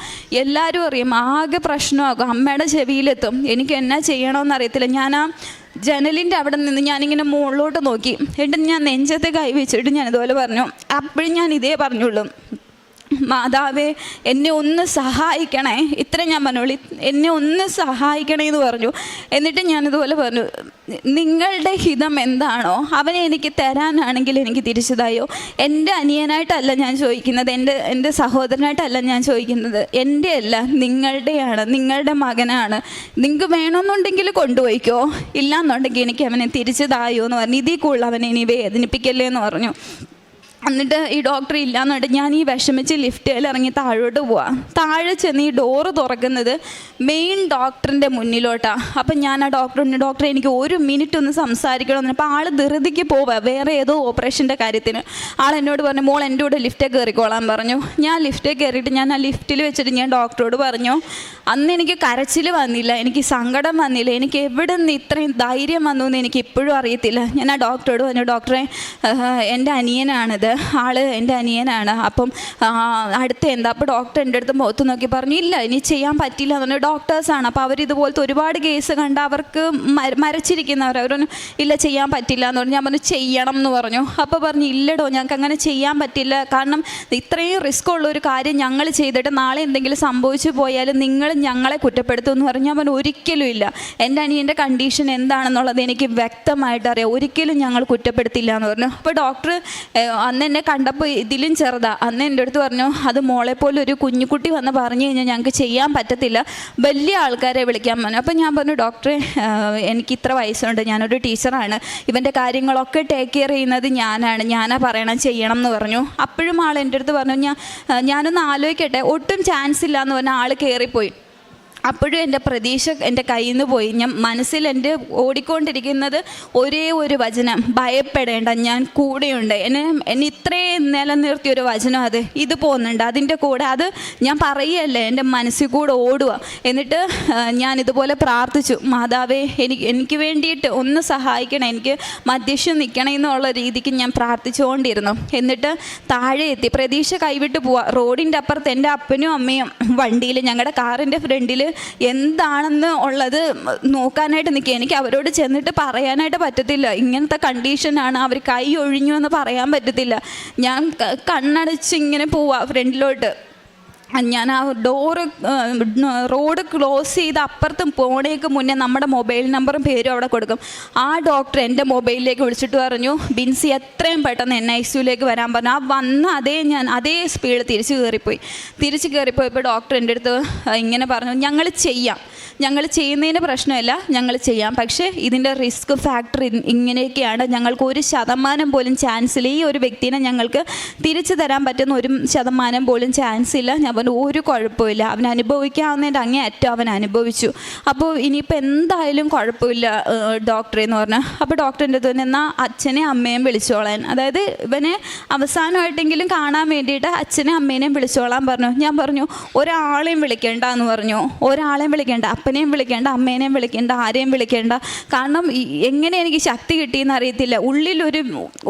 എല്ലാവരും അറിയും, ആകെ പ്രശ്നമാകും, അമ്മയുടെ ചെവിയിലെത്തും. എനിക്ക് എന്നാ ചെയ്യണമെന്ന് അറിയത്തില്ല. ഞാൻ ആ ജനലിൻ്റെ അവിടെ നിന്ന് ഞാനിങ്ങനെ മുകളിലോട്ട് നോക്കി. എന്നിട്ട് ഞാൻ നെഞ്ചത്തെ കൈ വെച്ചിട്ട് ഞാൻ ഇതുപോലെ പറഞ്ഞു. അപ്പോഴും ഞാൻ ഇതേ പറഞ്ഞുള്ളൂ, മാതാവേ എന്നെ ഒന്ന് സഹായിക്കണേ, ഇത്ര ഞാൻ പറഞ്ഞോളൂ, എന്നെ ഒന്ന് സഹായിക്കണേ എന്ന് പറഞ്ഞു. എന്നിട്ട് ഞാനിതുപോലെ പറഞ്ഞു, നിങ്ങളുടെ ഹിതം എന്താണോ അവനെ എനിക്ക് തരാനാണെങ്കിൽ എനിക്ക് തിരിച്ചതായോ. എൻ്റെ അനിയനായിട്ടല്ല ഞാൻ ചോദിക്കുന്നത്, എൻ്റെ സഹോദരനായിട്ടല്ല ഞാൻ ചോദിക്കുന്നത്, എൻ്റെ അല്ല നിങ്ങളുടെയാണ്, നിങ്ങളുടെ മകനാണ്. നിങ്ങൾക്ക് വേണമെന്നുണ്ടെങ്കിൽ കൊണ്ടുപോയിക്കോ, ഇല്ലയെന്നുണ്ടെങ്കിൽ എനിക്ക് അവനെ തിരിച്ചതായോ എന്ന് പറഞ്ഞു. ഇതിൽ കൂടുതൽ അവനെ ഇനി വേദനിപ്പിക്കല്ലേ എന്ന് പറഞ്ഞു. എന്നിട്ട് ഈ ഡോക്ടർ ഇല്ലയെന്നുണ്ട് ഞാൻ ഈ വിഷമിച്ച് ലിഫ്റ്റിൽ ഇറങ്ങി താഴോട്ട് പോവാം. താഴെ ചെന്ന് ഈ ഡോറ് തുറക്കുന്നത് മെയിൻ ഡോക്ടറിൻ്റെ മുന്നിലോട്ടാണ്. അപ്പം ഞാൻ ആ ഡോക്ടറെ എനിക്ക് 1 മിനിറ്റ് ഒന്ന് സംസാരിക്കണമെന്ന്. അപ്പോൾ ആൾ ധൃതിക്ക് പോവുക വേറെ ഏതോ ഓപ്പറേഷൻ്റെ കാര്യത്തിന്. ആൾ എന്നോട് പറഞ്ഞു, മോൾ എൻ്റെ കൂടെ ലിഫ്റ്റിൽ കയറിക്കോളാൻ പറഞ്ഞു. ഞാൻ ലിഫ്റ്റിൽ കയറിയിട്ട് ഞാൻ ആ ലിഫ്റ്റിൽ വെച്ചിട്ട് ഞാൻ ഡോക്ടറോട് പറഞ്ഞു, അന്ന് എനിക്ക് കരച്ചിൽ വന്നില്ല, എനിക്ക് സങ്കടം വന്നില്ല, എനിക്ക് എവിടെ നിന്ന് ഇത്രയും ധൈര്യം വന്നു എന്ന് എനിക്ക് ഇപ്പോഴും അറിയത്തില്ല. ഞാൻ ആ ഡോക്ടറോട് പറഞ്ഞു, ഡോക്ടറെ എൻ്റെ അനിയനാണിത്, ആള് എൻ്റെ അനിയനാണ്, അപ്പം അടുത്ത എന്താ? അപ്പോൾ ഡോക്ടർ എൻ്റെ അടുത്ത് മുഖത്ത് നോക്കി പറഞ്ഞു, ഇല്ല ഇനി ചെയ്യാൻ പറ്റില്ല എന്ന് പറഞ്ഞു. ഡോക്ടേഴ്സാണ്, അപ്പോൾ അവരിതുപോലത്തെ ഒരുപാട് കേസ് കണ്ട് അവർക്ക് മരച്ചിരിക്കുന്നവർ, അവരൊന്നും ഇല്ല ചെയ്യാൻ പറ്റില്ല എന്ന് പറഞ്ഞു. ഞാൻ പറഞ്ഞു ചെയ്യണം എന്ന് പറഞ്ഞു. അപ്പോൾ പറഞ്ഞു, ഇല്ലടോ ഞങ്ങൾക്ക് അങ്ങനെ ചെയ്യാൻ പറ്റില്ല, കാരണം ഇത്രയും റിസ്ക് ഉള്ള ഒരു കാര്യം ഞങ്ങൾ ചെയ്തിട്ട് നാളെ എന്തെങ്കിലും സംഭവിച്ചു പോയാൽ നിങ്ങൾ ഞങ്ങളെ കുറ്റപ്പെടുത്തുമെന്ന് പറഞ്ഞു. ഞാൻ പറഞ്ഞു ഒരിക്കലും ഇല്ല, എൻ്റെ അനിയൻ്റെ കണ്ടീഷൻ എന്താണെന്നുള്ളത് എനിക്ക് വ്യക്തമായിട്ട് അറിയാം, ഒരിക്കലും ഞങ്ങൾ കുറ്റപ്പെടുത്തില്ല എന്ന് പറഞ്ഞു. അപ്പോൾ ഡോക്ടർ അന്ന് എന്നെ കണ്ടപ്പോൾ ഇതിലും ചെറുതാ, അന്ന് എൻ്റെ അടുത്ത് പറഞ്ഞു, അത് മോളെപ്പോലെ ഒരു കുഞ്ഞുകുട്ടി വന്ന് പറഞ്ഞു കഴിഞ്ഞാൽ ഞങ്ങൾക്ക് ചെയ്യാൻ പറ്റത്തില്ല, വലിയ ആൾക്കാരെ വിളിക്കാൻ പറഞ്ഞു. അപ്പോൾ ഞാൻ പറഞ്ഞു, ഡോക്ടറെ എനിക്ക് ഇത്ര വയസ്സുണ്ട്, ഞാനൊരു ടീച്ചറാണ്, ഇവൻ്റെ കാര്യങ്ങളൊക്കെ ടേക്ക് കെയർ ചെയ്യുന്നത് ഞാനാ പറയണം ചെയ്യണം എന്ന് പറഞ്ഞു. അപ്പോഴും ആൾ എൻ്റെ അടുത്ത് പറഞ്ഞു, ഞാനൊന്ന് ആലോചിക്കട്ടെ, ഒട്ടും ചാൻസ് ഇല്ല എന്ന് പറഞ്ഞാൽ ആൾ കയറിപ്പോയി. അപ്പോഴും എൻ്റെ പ്രതീക്ഷ എൻ്റെ കയ്യിൽ നിന്ന് പോയി. ഞാൻ മനസ്സിൽ എൻ്റെ ഓടിക്കൊണ്ടിരിക്കുന്നത് ഒരേ ഒരു വചനം, ഭയപ്പെടേണ്ട ഞാൻ കൂടെയുണ്ട്. എന്നെ ഇത്രയും നിലനിർത്തിയൊരു വചനം അത്, ഇത് പോകുന്നുണ്ട് അതിൻ്റെ കൂടെ, അത് ഞാൻ പറയുകയല്ലേ, എൻ്റെ മനസ്സിൽ കൂടെ ഓടുക. എന്നിട്ട് ഞാൻ ഇതുപോലെ പ്രാർത്ഥിച്ചു, മാതാവേ എനിക്ക് വേണ്ടിയിട്ട് ഒന്ന് സഹായിക്കണം, എനിക്ക് മധ്യസ്ഥം നിൽക്കണം എന്നുള്ള രീതിക്ക് ഞാൻ പ്രാർത്ഥിച്ചുകൊണ്ടിരുന്നു. എന്നിട്ട് താഴെ എത്തി, പ്രതീക്ഷ കൈവിട്ട് പോവുക. റോഡിൻ്റെ അപ്പുറത്ത് എൻ്റെ അപ്പനും അമ്മയും വണ്ടിയിൽ, ഞങ്ങളുടെ കാറിൻ്റെ ഫ്രണ്ടിൽ എന്താണെന്ന് ഉള്ളത് നോക്കാനായിട്ട് നിൽക്കുക. എനിക്ക് അവരോട് ചെന്നിട്ട് പറയാനായിട്ട് പറ്റത്തില്ല, ഇങ്ങനത്തെ കണ്ടീഷനാണ്, അവർ കൈ ഒഴിഞ്ഞു എന്ന് പറയാൻ പറ്റത്തില്ല. ഞാൻ കണ്ണടച്ച് ഇങ്ങനെ പോവാ ഫ്രണ്ടിലോട്ട്. ഞാൻ ആ റോഡ് ക്ലോസ് ചെയ്ത് അപ്പുറത്തും പോണേക്ക് മുന്നേ നമ്മുടെ മൊബൈൽ നമ്പറും പേരും അവിടെ കൊടുക്കും. ആ ഡോക്ടർ എൻ്റെ മൊബൈലിലേക്ക് വിളിച്ചിട്ട് പറഞ്ഞു, ബിൻസി എത്രയും പെട്ടെന്ന് NICUലേക്ക് വരാൻ പറഞ്ഞു. ആ വന്ന് അതേ സ്പീഡ് തിരിച്ച് കയറിപ്പോയപ്പോൾ ഡോക്ടർ എൻ്റെ അടുത്ത് ഇങ്ങനെ പറഞ്ഞു, ഞങ്ങൾ ചെയ്യുന്നതിന് പ്രശ്നമില്ല, ഞങ്ങൾ ചെയ്യാം, പക്ഷേ ഇതിൻ്റെ റിസ്ക് ഫാക്ടർ ഇങ്ങനെയൊക്കെയാണ്, ഞങ്ങൾക്ക് 1% പോലും ചാൻസ് ഇല്ല, ഈ ഒരു വ്യക്തിനെ ഞങ്ങൾക്ക് തിരിച്ചു തരാൻ പറ്റുന്ന 1% പോലും ചാൻസ് ഇല്ല. ഞാൻ പറഞ്ഞു ഒരു കുഴപ്പമില്ല, അവൻ അനുഭവിക്കാവുന്നതിൻ്റെ അങ്ങേയറ്റം അവൻ അനുഭവിച്ചു, അപ്പോൾ ഇനിയിപ്പോൾ എന്തായാലും കുഴപ്പമില്ല ഡോക്ടറെ എന്ന് പറഞ്ഞു. അപ്പോൾ ഡോക്ടറിൻ്റെ അടുത്ത് എന്നാൽ അച്ഛനെയും അമ്മയും വിളിച്ചോളാൻ, അതായത് ഇവനെ അവസാനമായിട്ടെങ്കിലും കാണാൻ വേണ്ടിയിട്ട് അച്ഛനെയും അമ്മേനെയും വിളിച്ചോളാൻ പറഞ്ഞു. ഞാൻ പറഞ്ഞു ഒരാളെയും വിളിക്കേണ്ട എന്ന് പറഞ്ഞു, ഒരാളെയും വിളിക്കേണ്ട, അപ്പനെയും വിളിക്കേണ്ട, അമ്മേനെയും വിളിക്കേണ്ട, ആരെയും വിളിക്കേണ്ട, കാരണം എങ്ങനെ എനിക്ക് ശക്തി കിട്ടിയെന്ന് അറിയത്തില്ല.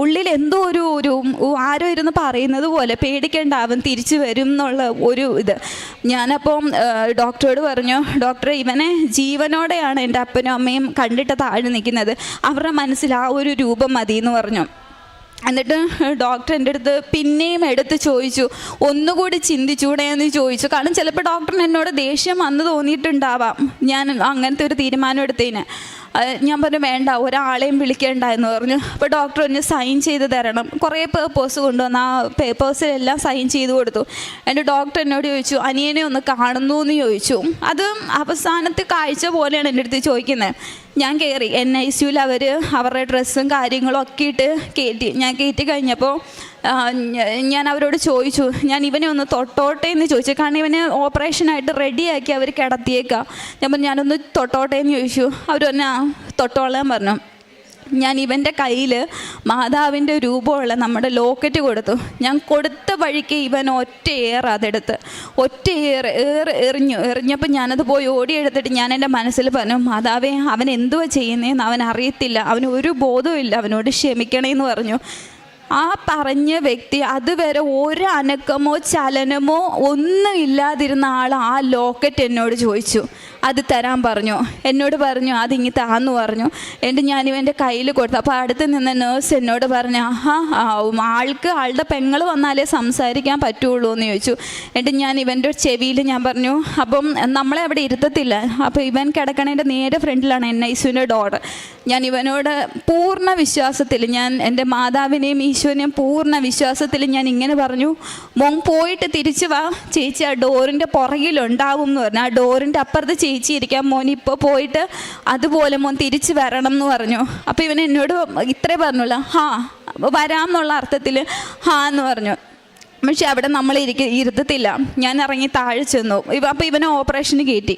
ഉള്ളിൽ എന്തോ ഒരു ആരോ ഇരുന്ന് പറയുന്നത് പോലെ, പേടിക്കേണ്ട അവൻ തിരിച്ചു വരും എന്നുള്ള ഒരു ഇത്. ഞാനപ്പം ഡോക്ടറോട് പറഞ്ഞു, ഡോക്ടറെ ഇവനെ ജീവനോടെയാണ് എൻ്റെ അപ്പനും അമ്മയും കണ്ടിട്ട് താഴെ നിൽക്കുന്നത്, അവരുടെ മനസ്സിൽ ആ ഒരു രൂപം മതി എന്ന് പറഞ്ഞു. എന്നിട്ട് ഡോക്ടർ എൻ്റെ അടുത്ത് പിന്നെയും എടുത്ത് ചോദിച്ചു, ഒന്നുകൂടി ചിന്തിച്ചൂടെ എന്ന് ചോദിച്ചു. കാരണം ചിലപ്പോൾ ഡോക്ടറിന് എന്നോട് ദേഷ്യം വന്ന് തോന്നിയിട്ടുണ്ടാവാം ഞാൻ അങ്ങനത്തെ ഒരു തീരുമാനം എടുത്തതിന്. ഞാൻ പറഞ്ഞു വേണ്ട, ഒരാളെയും വിളിക്കേണ്ട എന്ന് പറഞ്ഞു. അപ്പോൾ ഡോക്ടർ ഒന്ന് സൈൻ ചെയ്ത് തരണം, കുറേ പേപ്പേഴ്സ് കൊണ്ടുവന്ന് ആ പേപ്പേഴ്സിലെല്ലാം സൈൻ ചെയ്ത് കൊടുത്തു. എൻ്റെ ഡോക്ടർ എന്നോട് ചോദിച്ചു, അനിയനെ ഒന്ന് കാണുന്നു എന്ന് ചോദിച്ചു. അത് അവസാനത്തെ കാഴ്ച പോലെയാണ് എൻ്റെ അടുത്ത് ചോദിക്കുന്നത്. ഞാൻ കയറി NICUവിൽ അവരുടെ ഡ്രസ്സും കാര്യങ്ങളും ഒക്കെ ഇട്ട് കയറ്റി കഴിഞ്ഞപ്പോൾ ഞാൻ അവരോട് ചോദിച്ചു, ഞാൻ ഇവനെ ഒന്ന് തൊട്ടോട്ടെ എന്ന് ചോദിച്ചു. കാരണം ഇവനെ ഓപ്പറേഷനായിട്ട് റെഡിയാക്കി അവർ കിടത്തിയേക്കാം. ഞാനൊന്ന് തൊട്ടോട്ടെ എന്ന് ചോദിച്ചു. അവർ തന്നെ തൊട്ടോളാൻ പറഞ്ഞു. ഞാൻ ഇവൻ്റെ കയ്യിൽ മാതാവിൻ്റെ രൂപമുള്ള നമ്മുടെ ലോക്കറ്റ് കൊടുത്തു. ഞാൻ കൊടുത്ത വഴിക്ക് ഇവൻ അതെടുത്ത് എറിഞ്ഞപ്പോൾ ഞാനത് പോയി ഓടിയെടുത്തിട്ട് ഞാൻ എൻ്റെ മനസ്സിൽ പറഞ്ഞു, മാതാവേ അവൻ എന്തുവാ ചെയ്യുന്നതെന്ന് അവൻ അറിയത്തില്ല, അവന് ഒരു ബോധവും ഇല്ല, അവനോട് ക്ഷമിക്കണേന്ന് പറഞ്ഞു. ആ പറഞ്ഞ വ്യക്തി അതുവരെ ഒരു അനക്കമോ ചലനമോ ഒന്നും ഇല്ലാതിരുന്ന ആൾ ആ ലോക്കറ്റ് എന്നോട് ചോദിച്ചു, അത് തരാൻ പറഞ്ഞു. എന്നോട് പറഞ്ഞു അതിങ്ങി താന്ന് പറഞ്ഞു. എന്നിട്ട് ഞാനിവൻ്റെ കയ്യിൽ കൊടുത്തു. അപ്പോൾ അടുത്ത് നിന്ന നേഴ്സ് എന്നോട് പറഞ്ഞു, ആളുടെ പെങ്ങൾ വന്നാലേ സംസാരിക്കാൻ പറ്റുള്ളൂ എന്ന് ചോദിച്ചു. എന്നിട്ട് ഞാൻ ഇവൻ്റെ ചെവിയിൽ ഞാൻ പറഞ്ഞു, അപ്പം നമ്മളെ അവിടെ ഇരുത്തത്തില്ല. അപ്പോൾ ഇവൻ കിടക്കണേൻ്റെ നേരെ ഫ്രണ്ടിലാണ് NICUവിൻ്റെ ഡോർ. ഞാൻ ഇവനോട് പൂർണ്ണ വിശ്വാസത്തിൽ, ഞാൻ എൻ്റെ മാതാവിനെയും ഈശോനെയും പൂർണ്ണ വിശ്വാസത്തിൽ ഞാൻ ഇങ്ങനെ പറഞ്ഞു, മോൻ പോയിട്ട് തിരിച്ചു വാ, ചേച്ചി ആ ഡോറിൻ്റെ പുറകിലുണ്ടാവും എന്ന് പറഞ്ഞു. ആ ഡോറിൻ്റെ അപ്പുറത്ത് ചേച്ചി ഇരിക്കാൻ, മോൻ ഇപ്പോൾ പോയിട്ട് അതുപോലെ മോൻ തിരിച്ച് വരണം എന്ന് പറഞ്ഞു. അപ്പോൾ ഇവൻ എന്നോട് ഇത്രേ പറഞ്ഞുള്ളൂ, വരാം എന്നുള്ള അർത്ഥത്തിൽ എന്ന് പറഞ്ഞു. പക്ഷെ അവിടെ നമ്മൾ ഇരുത്തത്തില്ല. ഞാൻ ഇറങ്ങി താഴെ ചെന്നു. അപ്പോൾ ഇവനെ ഓപ്പറേഷന് കയറ്റി.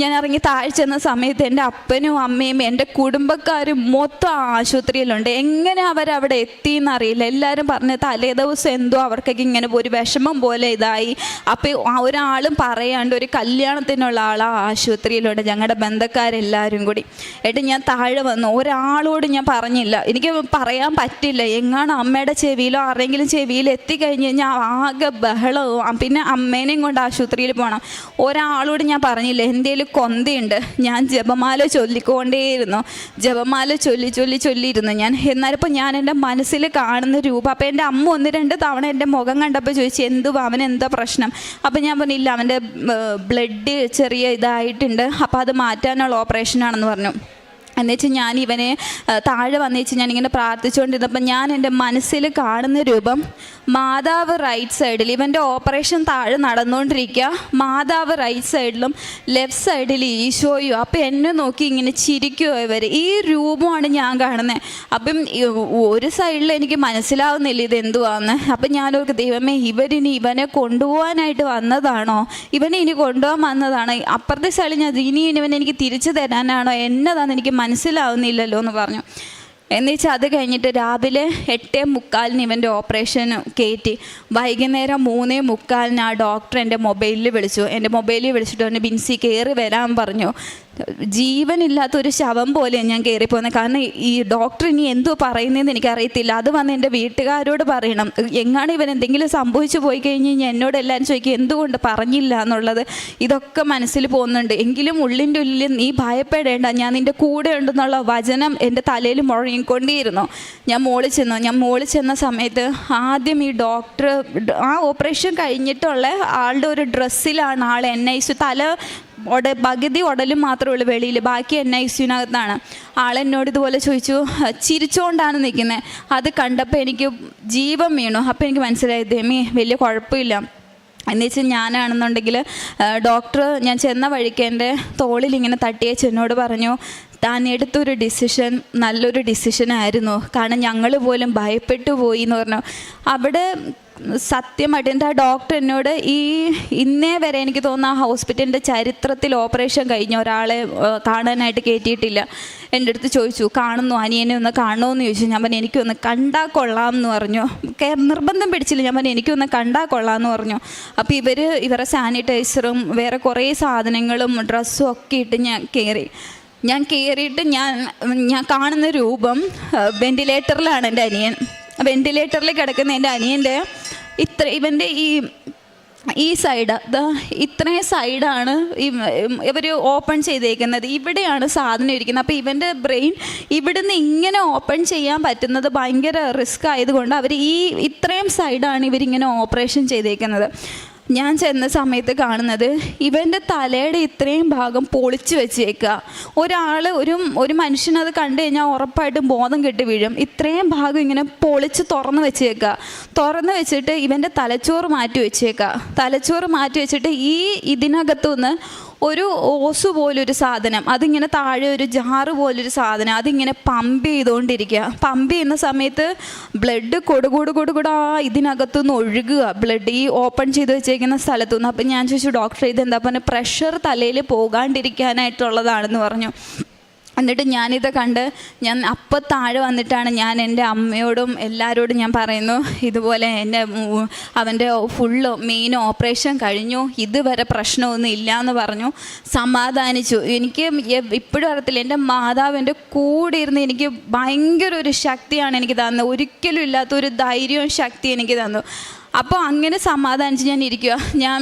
ഞാൻ ഇറങ്ങി താഴെ ചെന്ന സമയത്ത് എൻ്റെ അപ്പനും അമ്മയും എൻ്റെ കുടുംബക്കാരും മൊത്തം ആശുപത്രിയിലുണ്ട്. എങ്ങനെ അവരവിടെ എത്തിയെന്നറിയില്ല. എല്ലാവരും പറഞ്ഞ് തലേ ദിവസം എന്തോ അവർക്കൊക്കെ ഇങ്ങനെ ഒരു വിഷമം പോലെ ഇതായി. അപ്പോൾ ഒരാളും പറയാണ്ട് ഒരു കല്യാണത്തിനുള്ള ആൾ ആ ആശുപത്രിയിലുണ്ട്, ഞങ്ങളുടെ ബന്ധക്കാരെല്ലാവരും കൂടി. എന്നിട്ട് ഞാൻ താഴെ വന്നു. ഒരാളോട് ഞാൻ പറഞ്ഞില്ല, എനിക്ക് പറയാൻ പറ്റില്ല. എങ്ങാണ് അമ്മയുടെ ചെവിയിലോ ആരെങ്കിലും ചെവിയിൽ എത്തിക്കഴിഞ്ഞ് കഴിഞ്ഞാൽ ആകെ ബഹളവും. പിന്നെ അമ്മേനെയും കൊണ്ട് ആശുപത്രിയിൽ പോകണം. ഒരാളോട് ഞാൻ പറഞ്ഞില്ല. എന്തേലും കൊന്തയുണ്ട്. ഞാൻ ജപമാല ചൊല്ലിക്കൊണ്ടേയിരുന്നു. ജപമാല ചൊല്ലിയിരുന്നു ഞാൻ. എന്നാലിപ്പോൾ ഞാൻ എൻ്റെ മനസ്സിൽ കാണുന്ന രൂപം. അപ്പോൾ എൻ്റെ അമ്മ 1-2 തവണ എൻ്റെ മുഖം കണ്ടപ്പോൾ ചോദിച്ചു, എന്തുവാ അവനെന്താ പ്രശ്നം? അപ്പോൾ ഞാൻ പറഞ്ഞില്ല, അവൻ്റെ ബ്ലഡ് ചെറിയ ഇതായിട്ടുണ്ട്, അപ്പോൾ അത് മാറ്റാനുള്ള ഓപ്പറേഷനാണെന്ന് പറഞ്ഞു. എന്നുവെച്ചാൽ ഞാൻ ഇവനെ താഴെ വന്നേച്ച് ഞാനിങ്ങനെ പ്രാർത്ഥിച്ചുകൊണ്ടിരുന്നപ്പോൾ ഞാൻ എൻ്റെ മനസ്സിൽ കാണുന്ന രൂപം, മാതാവ് റൈറ്റ് സൈഡിൽ, ഇവൻ്റെ ഓപ്പറേഷൻ താഴെ നടന്നുകൊണ്ടിരിക്കുക, മാതാവ് റൈറ്റ് സൈഡിലും ലെഫ്റ്റ് സൈഡിൽ ഈശോയും. അപ്പോൾ എന്നെ നോക്കി ഇങ്ങനെ ചിരിക്കുമോ ഇവർ. ഈ രൂപമാണ് ഞാൻ കാണുന്നത്. അപ്പം ഒരു സൈഡിൽ എനിക്ക് മനസ്സിലാവുന്നില്ല ഇതെന്തുവാന്ന്. അപ്പം ഞാനൊരു ദൈവമേ, ഇവരിനി ഇവനെ കൊണ്ടുപോകാനായിട്ട് വന്നതാണോ, ഇവനെ ഇനി കൊണ്ടുപോകാൻ വന്നതാണോ, അപ്പുറത്തെ സൈഡിൽ ഞാൻ ഇനി ഇവനെ എനിക്ക് തിരിച്ചു തരാനാണോ, എന്നതാണെന്ന് എനിക്ക് മനസ്സിലാവുന്നില്ലല്ലോ എന്ന് പറഞ്ഞു. എന്നുവെച്ചാൽ അത് കഴിഞ്ഞിട്ട് രാവിലെ 8:45 ഇവൻ്റെ ഓപ്പറേഷൻ കയറ്റി. വൈകുന്നേരം 3:45 ആ ഡോക്ടർ എൻ്റെ മൊബൈലിൽ വിളിച്ചു. എൻ്റെ മൊബൈലിൽ വിളിച്ചിട്ട് പറഞ്ഞു, ബിൻസി കയറി വരാൻ പറഞ്ഞു. ജീവനില്ലാത്തൊരു ശവം പോലെ ഞാൻ കയറിപ്പോകുന്നത്. കാരണം ഈ ഡോക്ടർ ഇനി എന്തോ പറയുന്നതെന്ന് എനിക്കറിയത്തില്ല. അത് വന്ന് എൻ്റെ വീട്ടുകാരോട് പറയണം. എങ്ങാണ് ഇവൻ എന്തെങ്കിലും സംഭവിച്ചു പോയി കഴിഞ്ഞ് കഴിഞ്ഞാൽ എന്നോട് എല്ലാവരും ചോദിക്കും എന്തുകൊണ്ട് പറഞ്ഞില്ല എന്നുള്ളത്. ഇതൊക്കെ മനസ്സിൽ പോകുന്നുണ്ട്. എങ്കിലും ഉള്ളിൻ്റെ ഉള്ളിൽ നീ ഭയപ്പെടേണ്ട, ഞാൻ നിൻ്റെ കൂടെ ഉണ്ടെന്നുള്ള വചനം എൻ്റെ തലയിൽ മുഴങ്ങിക്കൊണ്ടേയിരുന്നു. ഞാൻ മോളിൽ ചെന്ന സമയത്ത് ആദ്യം ഈ ഡോക്ടർ ആ ഓപ്പറേഷൻ കഴിഞ്ഞിട്ടുള്ള ആളുടെ ഒരു ഡ്രസ്സിലാണ് ആൾ NICU, തല പകുതി ഉടലും മാത്രമേ ഉള്ളൂ വെളിയിൽ, ബാക്കി NICUവിനകത്താണ്. ആളെന്നോട് ഇതുപോലെ ചോദിച്ചു, ചിരിച്ചുകൊണ്ടാണ് നിൽക്കുന്നത്. അത് കണ്ടപ്പോൾ എനിക്ക് ജീവൻ വീണു. അപ്പോൾ എനിക്ക് മനസ്സിലായി, ദൈവമേ വലിയ കുഴപ്പമില്ല. എന്നുവെച്ചാൽ ഞാനാണെന്നുണ്ടെങ്കിൽ ഡോക്ടർ ഞാൻ ചെന്ന വഴിക്ക് എൻ്റെ തോളിൽ ഇങ്ങനെ തട്ടിയേച്ച് എന്നോട് പറഞ്ഞു, താൻ എടുത്തൊരു ഡിസിഷൻ നല്ലൊരു ഡിസിഷനായിരുന്നു, കാരണം ഞങ്ങൾ പോലും ഭയപ്പെട്ടു പോയി എന്ന് പറഞ്ഞു. അവിടെ സത്യമായിട്ട് എൻ്റെ ആ ഡോക്ടർ എന്നോട് ഇന്നേ വരെ എനിക്ക് തോന്നുന്നു ആ ഹോസ്പിറ്റലിൻ്റെ ചരിത്രത്തിൽ ഓപ്പറേഷൻ കഴിഞ്ഞ ഒരാളെ കാണാനായിട്ട് കയറ്റിയിട്ടില്ല. എൻ്റെ അടുത്ത് ചോദിച്ചു, കാണുന്നു അനിയനെ ഒന്ന് കാണുമെന്ന് ചോദിച്ചു. ഞാൻ പറഞ്ഞു എനിക്കൊന്ന് കണ്ടാൽ കൊള്ളാം എന്ന് പറഞ്ഞു. നിർബന്ധം പിടിച്ചില്ല. ഞാൻ പറഞ്ഞു എനിക്കൊന്ന് കണ്ടാൽ കൊള്ളാം എന്ന് പറഞ്ഞു. അപ്പോൾ ഇവരെ സാനിറ്റൈസറും വേറെ കുറേ സാധനങ്ങളും ഡ്രസ്സും ഒക്കെ ഇട്ട് ഞാൻ കയറിയിട്ട് ഞാൻ കാണുന്ന രൂപം വെൻറ്റിലേറ്ററിലാണ് എൻ്റെ അനിയൻ. വെൻറ്റിലേറ്ററിൽ കിടക്കുന്ന എൻ്റെ അനിയൻ്റെ ഇവൻ്റെ ഈ സൈഡ് ഇത്രയും സൈഡാണ് ഇവർ ഓപ്പൺ ചെയ്തേക്കുന്നത്. ഇവിടെയാണ് സാധനം ഇരിക്കുന്നത്. അപ്പോൾ ഇവൻ്റെ ബ്രെയിൻ ഇവിടുന്ന് ഇങ്ങനെ ഓപ്പൺ ചെയ്യാൻ പറ്റുന്നത് ഭയങ്കര റിസ്ക് ആയതുകൊണ്ട് അവർ ഇത്രയും സൈഡാണ് ഇവരിങ്ങനെ ഓപ്പറേഷൻ ചെയ്തേക്കുന്നത്. ഞാൻ ചെന്ന സമയത്ത് കാണുന്നത് ഇവൻ്റെ തലയുടെ ഇത്രയും ഭാഗം പൊളിച്ച് വെച്ചേക്കുക. ഒരു മനുഷ്യനത് കണ്ടു കഴിഞ്ഞാൽ ഉറപ്പായിട്ടും ബോധം കെട്ടി വീഴും. ഇത്രയും ഭാഗം ഇങ്ങനെ പൊളിച്ച് തുറന്ന് വെച്ചിട്ട് ഇവൻ്റെ തലച്ചോറ് മാറ്റി വെച്ചിട്ട് ഇതിനകത്തുനിന്ന് ഒരു ഓസ് പോലൊരു സാധനം, അതിങ്ങനെ താഴെ ഒരു ജാറ് പോലൊരു സാധനം, അതിങ്ങനെ പമ്പ് ചെയ്തുകൊണ്ടിരിക്കുക. പമ്പ് ചെയ്യുന്ന സമയത്ത് ബ്ലഡ് കൊടുകൂടാ ഇതിനകത്തുനിന്ന് ഒഴുകുക, ബ്ലഡ് ഈ ഓപ്പൺ ചെയ്ത് വെച്ചേക്കുന്ന സ്ഥലത്തുനിന്ന്. അപ്പം ഞാൻ ചോദിച്ചു, ഡോക്ടർ ഇതെന്താ പറഞ്ഞാൽ പ്രഷർ തലയിൽ പോകാണ്ടിരിക്കാനായിട്ടുള്ളതാണെന്ന് പറഞ്ഞു. എന്നിട്ട് ഞാനിത് കണ്ട് ഞാൻ അപ്പം താഴെ വന്നിട്ടാണ് ഞാൻ എൻ്റെ അമ്മയോടും എല്ലാവരോടും ഞാൻ പറയുന്നു, ഇതുപോലെ അവൻ്റെ ഫുള്ള് മെയിൻ ഓപ്പറേഷൻ കഴിഞ്ഞു, ഇതുവരെ പ്രശ്നമൊന്നും ഇല്ല എന്ന് പറഞ്ഞു. സമാധാനിച്ചു. എനിക്ക് ഇപ്പോഴും അറിയത്തില്ല, എൻ്റെ മാതാവ് എൻ്റെ കൂടെ ഇരുന്ന് എനിക്ക് ഭയങ്കര ഒരു ശക്തിയാണ് എനിക്ക് തന്നത്. ഒരിക്കലും ഇല്ലാത്തൊരു ധൈര്യവും ശക്തി എനിക്ക് തന്നു. അപ്പോൾ അങ്ങനെ സമാധാനിച്ച് ഞാൻ ഇരിക്കുക. ഞാൻ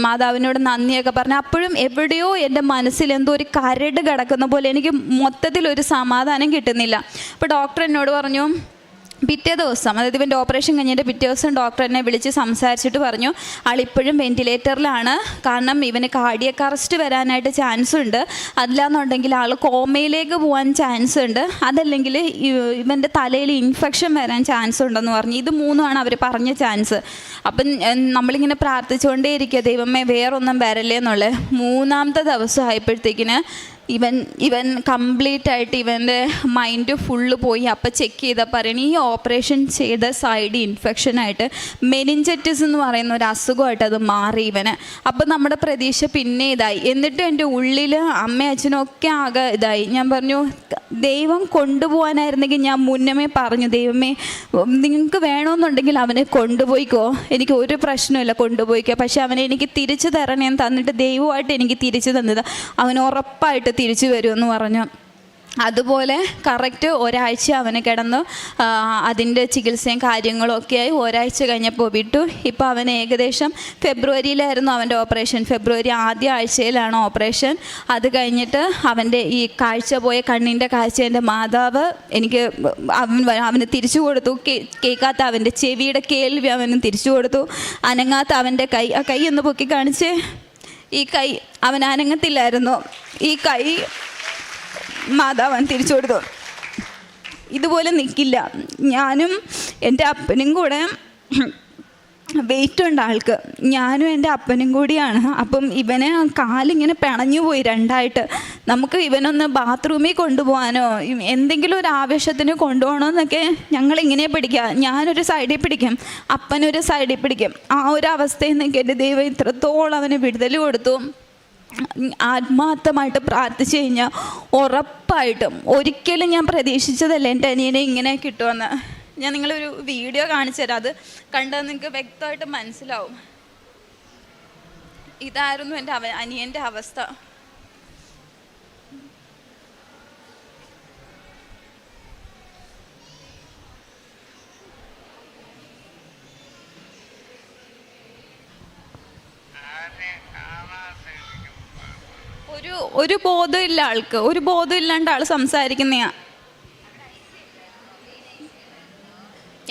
മാതാവിനോട് നന്ദിയൊക്കെ പറഞ്ഞു. അപ്പോഴും എവിടെയോ എൻ്റെ മനസ്സിൽ എന്തോ ഒരു കരട് കിടക്കുന്ന പോലെ എനിക്ക് മൊത്തത്തിലൊരു സമാധാനം കിട്ടുന്നില്ല. അപ്പോൾ ഡോക്ടർ എന്നോട് പറഞ്ഞു, പിറ്റേ ദിവസം, അതായത് ഇവൻ്റെ ഓപ്പറേഷൻ കഴിഞ്ഞിട്ട് പിറ്റേ ദിവസം ഡോക്ടർ എന്നെ വിളിച്ച് സംസാരിച്ചിട്ട് പറഞ്ഞു, ആളിപ്പോഴും വെൻറ്റിലേറ്ററിലാണ്, കാരണം ഇവന് കാർഡിയക് അറസ്റ്റ് വരാനായിട്ട് ചാൻസ് ഉണ്ട്, അല്ലാന്നുണ്ടെങ്കിൽ ആൾ കോമയിലേക്ക് പോകാൻ ചാൻസ് ഉണ്ട്, അതല്ലെങ്കിൽ ഇവൻ്റെ തലയിൽ ഇൻഫെക്ഷൻ വരാൻ ചാൻസ് ഉണ്ടെന്ന് പറഞ്ഞു. ഇത് മൂന്നുമാണ് അവർ പറഞ്ഞ ചാൻസ്. അപ്പം നമ്മളിങ്ങനെ പ്രാർത്ഥിച്ചുകൊണ്ടേ ഇരിക്കുക, ദൈവമേ വേറൊന്നും വരല്ലേ എന്നുള്ളത്. മൂന്നാമത്തെ ദിവസം ആയപ്പോഴത്തേക്കിന് ഇവൻ കംപ്ലീറ്റ് ആയിട്ട് ഇവൻ്റെ മൈൻഡ് ഫുള്ള് പോയി. അപ്പം ചെക്ക് ചെയ്താൽ പറയണം, ഈ ഓപ്പറേഷൻ ചെയ്ത സൈഡ് ഇൻഫെക്ഷനായിട്ട് മെനിഞ്ചറ്റിസ് എന്ന് പറയുന്ന ഒരു അസുഖമായിട്ട് അത് മാറി ഇവന്. അപ്പം നമ്മുടെ പ്രതീക്ഷ പിന്നെ ഇതായി. എന്നിട്ട് എൻ്റെ ഉള്ളിൽ അമ്മയും അച്ഛനും ഒക്കെ ആകെ ഇതായി. ഞാൻ പറഞ്ഞു, ദൈവം കൊണ്ടുപോകാനായിരുന്നെങ്കിൽ ഞാൻ മുന്നമേ പറഞ്ഞു, ദൈവമേ നിങ്ങൾക്ക് വേണമെന്നുണ്ടെങ്കിൽ അവനെ കൊണ്ടുപോയിക്കോ, എനിക്ക് ഒരു പ്രശ്നമില്ല, കൊണ്ടുപോയിക്കോ, പക്ഷെ അവനെ എനിക്ക് തിരിച്ചു തരണേന്ന് തന്നിട്ട് ദൈവമായിട്ട് എനിക്ക് തിരിച്ചു തന്നത്, അവൻ ഉറപ്പായിട്ട് തിരിച്ചു വരുമെന്ന് പറഞ്ഞു. അതുപോലെ കറക്റ്റ് ഒരാഴ്ച അവന് കിടന്നു. അതിൻ്റെ ചികിത്സയും കാര്യങ്ങളും ഒക്കെയായി ഒരാഴ്ച കഴിഞ്ഞപ്പോൾ വിട്ടു. ഇപ്പോൾ അവന് ഏകദേശം ഫെബ്രുവരിയിലായിരുന്നു അവൻ്റെ ഓപ്പറേഷൻ. ഫെബ്രുവരി ആദ്യ ആഴ്ചയിലാണ് ഓപ്പറേഷൻ. അത് കഴിഞ്ഞിട്ട് അവൻ്റെ ഈ കാഴ്ച പോയ കണ്ണിൻ്റെ കാഴ്ച എൻ്റെ മാതാവ് എനിക്ക് അവന് തിരിച്ചു കൊടുത്തു. കേൾക്കാത്ത അവൻ്റെ ചെവിയുടെ കേൾവി അവന് തിരിച്ചു കൊടുത്തു. അനങ്ങാത്ത അവൻ്റെ കൈ, ആ കൈ ഒന്ന് പൊക്കി കാണിച്ച്, ഈ കൈ അവൻ അനങ്ങത്തില്ലായിരുന്നു, ഈ കൈ മാതാവൻ തിരിച്ചു കൊടുത്തു. ഇതുപോലെ നിൽക്കില്ല. ഞാനും എൻ്റെ അപ്പനും കൂടെ വെയിറ്റ് ഉണ്ട് ആൾക്ക്, ഞാനും എൻ്റെ അപ്പനും കൂടിയാണ്. അപ്പം ഇവനെ കാലിങ്ങനെ പിണഞ്ഞു പോയി രണ്ടായിട്ട്. നമുക്ക് ഇവനൊന്ന് ബാത്റൂമിൽ കൊണ്ടുപോകാനോ എന്തെങ്കിലും ഒരു ആവശ്യത്തിന് കൊണ്ടുപോകണമെന്നൊക്കെ ഞങ്ങളിങ്ങനെ പിടിക്കുക. ഞാനൊരു സൈഡിൽ പിടിക്കും, അപ്പനൊരു സൈഡിൽ പിടിക്കും. ആ ഒരു അവസ്ഥയിൽ നിന്നൊക്കെ എൻ്റെ ദൈവം ഇത്രത്തോളം അവന് വിടുതൽ കൊടുത്തു. ആത്മാർത്ഥമായിട്ട് പ്രാർത്ഥിച്ചു കഴിഞ്ഞാൽ ഉറപ്പായിട്ടും, ഒരിക്കലും ഞാൻ പ്രതീക്ഷിച്ചതല്ല എൻ്റെ അനിയനെ ഇങ്ങനെ കിട്ടുമെന്ന്. ഞാൻ നിങ്ങളൊരു വീഡിയോ കാണിച്ചു തരാം, അത് കണ്ടാൽ നിങ്ങൾക്ക് വ്യക്തമായിട്ട് മനസ്സിലാവും. ഇതായിരുന്നു എൻ്റെ അനിയൻ്റെ അവസ്ഥ. ഒരു ബോധമില്ല ആൾക്ക്, ഒരു ബോധമില്ലാണ്ട് ആൾ സംസാരിക്കുന്നയാ.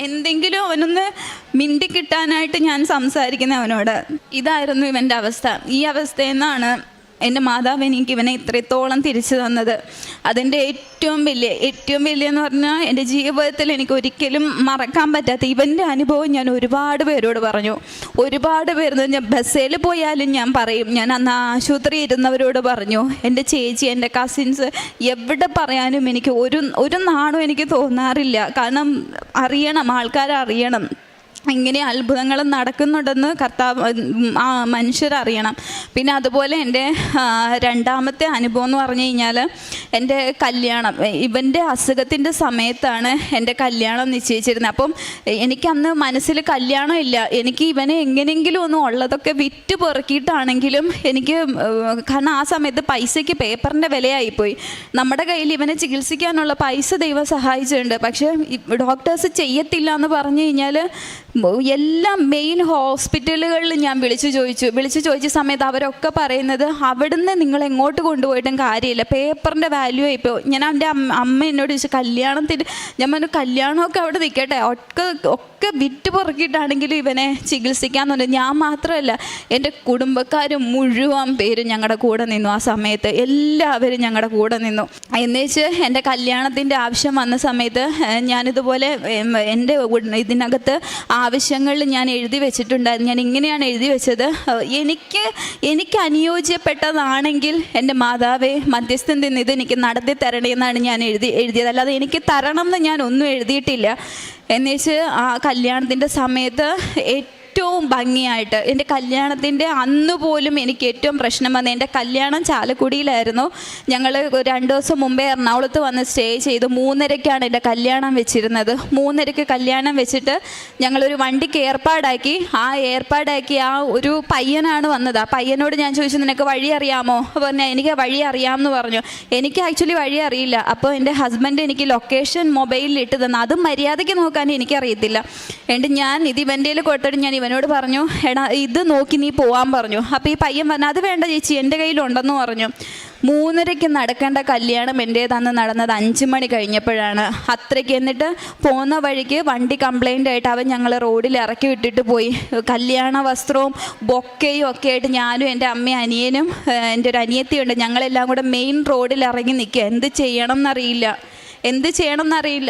എന്തെങ്കിലും അവനൊന്ന് മിണ്ടി കിട്ടാനായിട്ട് ഞാൻ സംസാരിക്കുന്ന അവനോട്. ഇതായിരുന്നു ഇവൻ്റെ അവസ്ഥ. ഈ അവസ്ഥയിൽ നിന്നാണ് എൻ്റെ മാതാവ് എനിക്ക് ഇവനെ ഇത്രത്തോളം തിരിച്ചു തന്നത്. അതിൻ്റെ ഏറ്റവും വലിയെന്ന് പറഞ്ഞാൽ എൻ്റെ ജീവിതത്തിൽ എനിക്ക് ഒരിക്കലും മറക്കാൻ പറ്റാത്ത ഇവൻ്റെ അനുഭവം ഞാൻ ഒരുപാട് പേരോട് പറഞ്ഞു. ഒരുപാട് പേര്, ഞാൻ ബസ്സിൽ പോയാലും ഞാൻ പറയും, ഞാൻ അന്ന് ആശുപത്രി ഇരുന്നവരോട് പറഞ്ഞു, എൻ്റെ ചേച്ചി, എൻ്റെ കസിൻസ്, എവിടെ പറയാനും എനിക്ക് ഒരു നാണും എനിക്ക് തോന്നാറില്ല. കാരണം അറിയണം, ആൾക്കാരറിയണം ഇങ്ങനെ അത്ഭുതങ്ങൾ നടക്കുന്നുണ്ടെന്ന് മനുഷ്യരറിയണം. പിന്നെ അതുപോലെ എൻ്റെ രണ്ടാമത്തെ അനുഭവം എന്ന് പറഞ്ഞു കഴിഞ്ഞാൽ, എൻ്റെ കല്യാണം, ഇവൻ്റെ അസുഖത്തിൻ്റെ സമയത്താണ് എൻ്റെ കല്യാണം നിശ്ചയിച്ചിരുന്നത്. അപ്പം എനിക്കന്ന് മനസ്സിൽ കല്യാണം ഇല്ല. എനിക്ക് ഇവനെ എങ്ങനെയെങ്കിലും ഒന്നും ഉള്ളതൊക്കെ വിറ്റ് പെറുക്കിയിട്ടാണെങ്കിലും എനിക്ക്, കാരണം ആ സമയത്ത് പൈസയ്ക്ക് പേപ്പറിൻ്റെ വിലയായിപ്പോയി. നമ്മുടെ കയ്യിൽ ഇവനെ ചികിത്സിക്കാനുള്ള പൈസ ദൈവം സഹായിച്ചിട്ടുണ്ട്. പക്ഷേ ഡോക്ടേഴ്സ് ചെയ്യത്തില്ല എന്ന് പറഞ്ഞു കഴിഞ്ഞാൽ എല്ലാ മെയിൻ ഹോസ്പിറ്റലുകളിൽ ഞാൻ വിളിച്ചു ചോദിച്ച സമയത്ത് അവരൊക്കെ പറയുന്നത്, അവിടുന്ന് നിങ്ങൾ എങ്ങോട്ട് കൊണ്ടുപോയിട്ടും കാര്യമില്ല, പേപ്പറിൻ്റെ വാല്യൂ ഇപ്പോൾ. ഞാൻ എൻ്റെ അമ്മ എന്നോട് ചോദിച്ചു, കല്യാണത്തിന്, ഞാൻ പറഞ്ഞു കല്യാണമൊക്കെ അവിടെ നിൽക്കട്ടെ, ഒക്കെ വിറ്റ് പുറക്കിയിട്ടാണെങ്കിലും ഇവനെ ചികിത്സിക്കാമെന്നുണ്ട്. ഞാൻ മാത്രമല്ല, എൻ്റെ കുടുംബക്കാരും മുഴുവൻ പേരും ഞങ്ങളുടെ കൂടെ നിന്നു. ആ സമയത്ത് എല്ലാവരും ഞങ്ങളുടെ കൂടെ നിന്നു. എന്നുവെച്ച് എൻ്റെ കല്യാണത്തിൻ്റെ ആവശ്യം വന്ന സമയത്ത് ഞാനിതുപോലെ എൻ്റെ ഇതിനകത്ത് ആവശ്യങ്ങളിൽ ഞാൻ എഴുതി വെച്ചിട്ടുണ്ടായിരുന്നു. ഞാൻ ഇങ്ങനെയാണ് എഴുതി വെച്ചത്, എനിക്ക് അനുയോജ്യപ്പെട്ടതാണെങ്കിൽ എൻ്റെ മാതാവേ മധ്യസ്ഥൻ നിന്ന് ഇത് എനിക്ക് നടത്തി തരണേന്നാണ് ഞാൻ എഴുതിയത്. അല്ലാതെ എനിക്ക് തരണം എന്ന് ഞാൻ ഒന്നും എഴുതിയിട്ടില്ല. എന്നുവെച്ച് ആ കല്യാണത്തിൻ്റെ സമയത്ത് ഏറ്റവും ഭംഗിയായിട്ട് എൻ്റെ കല്യാണത്തിൻ്റെ അന്ന് പോലും എനിക്ക് ഏറ്റവും പ്രശ്നം വന്നത്, എൻ്റെ കല്യാണം ചാലക്കുടിയിലായിരുന്നു. ഞങ്ങൾ 2 ദിവസം മുമ്പേ എറണാകുളത്ത് വന്ന് സ്റ്റേ ചെയ്തു. 3:30ക്കാണ് എൻ്റെ കല്യാണം വെച്ചിരുന്നത്. 3:30ക്ക് കല്യാണം വെച്ചിട്ട് ഞങ്ങളൊരു വണ്ടിക്ക് ഏർപ്പാടാക്കി. ആ ഒരു പയ്യനാണ് വന്നത്. ആ പയ്യനോട് ഞാൻ ചോദിച്ചു, നിനക്ക് വഴി അറിയാമോ? പറഞ്ഞാൽ എനിക്ക് വഴി അറിയാമെന്ന് പറഞ്ഞു. എനിക്ക് ആക്ച്വലി വഴി അറിയില്ല. അപ്പോൾ എൻ്റെ ഹസ്ബൻഡ് എനിക്ക് ലൊക്കേഷൻ മൊബൈലിൽ ഇട്ട് തന്നു. അതും മര്യാദയ്ക്ക് നോക്കാൻ എനിക്കറിയത്തില്ല. എന്നിട്ട് ഞാൻ ഇത് ഇവൻ്റെ കൊടുത്തിട്ട് ഞാൻ ഇവനോട് പറഞ്ഞു, എടാ ഇത് നോക്കി നീ പോവാൻ പറഞ്ഞു. അപ്പോൾ ഈ പയ്യൻ പറഞ്ഞു, അത് വേണ്ട ചേച്ചി, എൻ്റെ കയ്യിലുണ്ടെന്ന് പറഞ്ഞു. 3:30ക്ക് നടക്കേണ്ട കല്യാണം എൻ്റേതന്ന് നടന്നത് 5 മണി കഴിഞ്ഞപ്പോഴാണ്. അത്രയ്ക്ക്. എന്നിട്ട് പോകുന്ന വഴിക്ക് വണ്ടി കംപ്ലൈൻ്റ് ആയിട്ട് അവൻ ഞങ്ങൾ റോഡിൽ ഇറക്കി വിട്ടിട്ട് പോയി. കല്യാണ വസ്ത്രവും ബൊക്കയും ഒക്കെ ആയിട്ട് ഞാനും എൻ്റെ അമ്മയും അനിയനും എൻ്റെ ഒരു അനിയത്തിയുണ്ട്, ഞങ്ങളെല്ലാം കൂടെ മെയിൻ റോഡിൽ ഇറങ്ങി നിൽക്കുക. എന്ത് ചെയ്യണം എന്നറിയില്ല.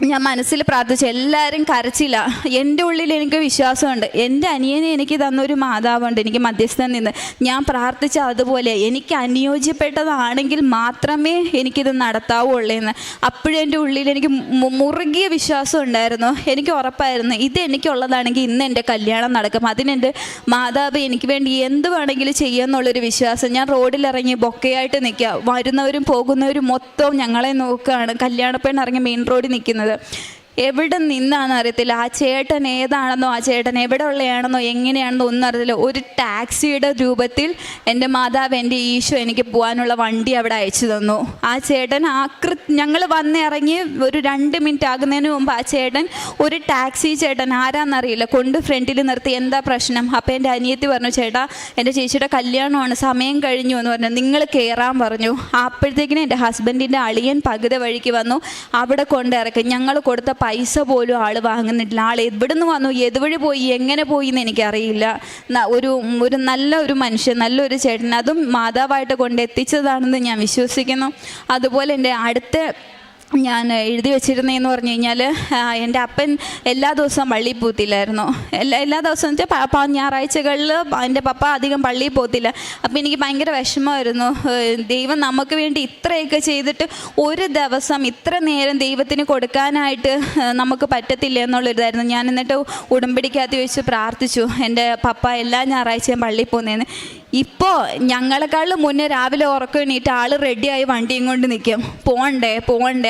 ഞാൻ മനസ്സിൽ പ്രാർത്ഥിച്ചു. എല്ലാവരും കരച്ചില്ല. എൻ്റെ ഉള്ളിൽ എനിക്ക് വിശ്വാസമുണ്ട്. എൻ്റെ അനിയനെ എനിക്ക് തന്നൊരു മാതാവുണ്ട്, എനിക്ക് മധ്യസ്ഥൻ നിന്ന്. ഞാൻ പ്രാർത്ഥിച്ച അതുപോലെ എനിക്ക് അനുയോജ്യപ്പെട്ടതാണെങ്കിൽ മാത്രമേ എനിക്കിത് നടത്താവുള്ളൂ എന്ന്. അപ്പോഴും എൻ്റെ ഉള്ളിൽ എനിക്ക് മുറുകിയ വിശ്വാസം ഉണ്ടായിരുന്നു. എനിക്ക് ഉറപ്പായിരുന്നു ഇത് എനിക്കുള്ളതാണെങ്കിൽ ഇന്ന് എൻ്റെ കല്യാണം നടക്കും. അതിനെൻ്റെ മാതാവ് എനിക്ക് വേണ്ടി എന്ത് വേണമെങ്കിലും ചെയ്യുമെന്നുള്ളൊരു വിശ്വാസം. ഞാൻ റോഡിലിറങ്ങി ബൊക്കയായിട്ട് നിൽക്കുക. വരുന്നവരും പോകുന്നവരും മൊത്തം ഞങ്ങളെ നോക്കുകയാണ്. കല്യാണപ്പെണ്ണ് ഇറങ്ങി മെയിൻ റോഡിൽ നിൽക്കുന്നത്. എവിടെ നിന്നാണെന്ന് അറിയത്തില്ല. ആ ചേട്ടൻ ഏതാണെന്നോ, ആ ചേട്ടൻ എവിടെ ഉള്ളയാണെന്നോ, എങ്ങനെയാണെന്നോ ഒന്നും അറിയത്തില്ല. ഒരു ടാക്സിയുടെ രൂപത്തിൽ എൻ്റെ മാതാവ്, എൻ്റെ ഈശോ എനിക്ക് പോകാനുള്ള വണ്ടി അവിടെ അയച്ചു തന്നു. ആ ചേട്ടൻ ഞങ്ങൾ വന്നിറങ്ങി ഒരു 2 മിനിറ്റ് ആകുന്നതിന് മുമ്പ് ആ ചേട്ടൻ, ഒരു ടാക്സി ചേട്ടൻ ആരാന്നറിയില്ല, കൊണ്ട് ഫ്രണ്ടിൽ നിർത്തി. എന്താ പ്രശ്നം? അപ്പോൾ എൻ്റെ അനിയത്തി പറഞ്ഞു, ചേട്ടാ എൻ്റെ ചേച്ചിയുടെ കല്യാണമാണ്, സമയം കഴിഞ്ഞു എന്ന് പറഞ്ഞു, നിങ്ങൾ കയറാൻ പറഞ്ഞു. അപ്പോഴത്തേക്കിനും എൻ്റെ ഹസ്ബൻഡിൻ്റെ അളിയൻ പകുതി വഴിക്ക് വന്നു. അവിടെ കൊണ്ടിറക്കി. ഞങ്ങൾ കൊടുത്ത പൈസ പോലും ആൾ വാങ്ങുന്നില്ല. ആൾ എവിടെ നിന്ന് വന്നു, ഏതുവഴി പോയി, എങ്ങനെ പോയി എന്ന് എനിക്കറിയില്ല. ഒരു നല്ലൊരു മനുഷ്യൻ, നല്ലൊരു ചേട്ടൻ, അതും മാതാവായിട്ട് കൊണ്ടെത്തിച്ചതാണെന്ന് ഞാൻ വിശ്വസിക്കുന്നു. അതുപോലെ എൻ്റെ അടുത്ത ഞാൻ എഴുതി വെച്ചിരുന്നതെന്ന് പറഞ്ഞു കഴിഞ്ഞാൽ, എൻ്റെ അപ്പൻ എല്ലാ ദിവസവും പള്ളിയിൽ പോകത്തില്ലായിരുന്നു. എല്ലാ ദിവസവും വെച്ചാൽ ഞായറാഴ്ചകളിൽ എൻ്റെ പപ്പ അധികം പള്ളിയിൽ പോകത്തില്ല. അപ്പോൾ എനിക്ക് ഭയങ്കര വിഷമമായിരുന്നു. ദൈവം നമുക്ക് വേണ്ടി ഇത്രയൊക്കെ ചെയ്തിട്ട് ഒരു ദിവസം ഇത്ര നേരം ദൈവത്തിന് കൊടുക്കാനായിട്ട് നമുക്ക് പറ്റത്തില്ല എന്നുള്ളൊരിതായിരുന്നു. ഞാൻ എന്നിട്ട് ഉടമ്പടിക്കകത്ത് വെച്ച് പ്രാർത്ഥിച്ചു, എൻ്റെ പപ്പ എല്ലാ ഞായറാഴ്ചയും പള്ളിയിൽ പോകുന്നതെന്ന്. ഇപ്പോൾ ഞങ്ങളെക്കാളും മുന്നേ രാവിലെ ഉറക്കം എണീറ്റ് ആൾ റെഡിയായി വണ്ടിയും കൊണ്ട് നിൽക്കും. പോകണ്ടേ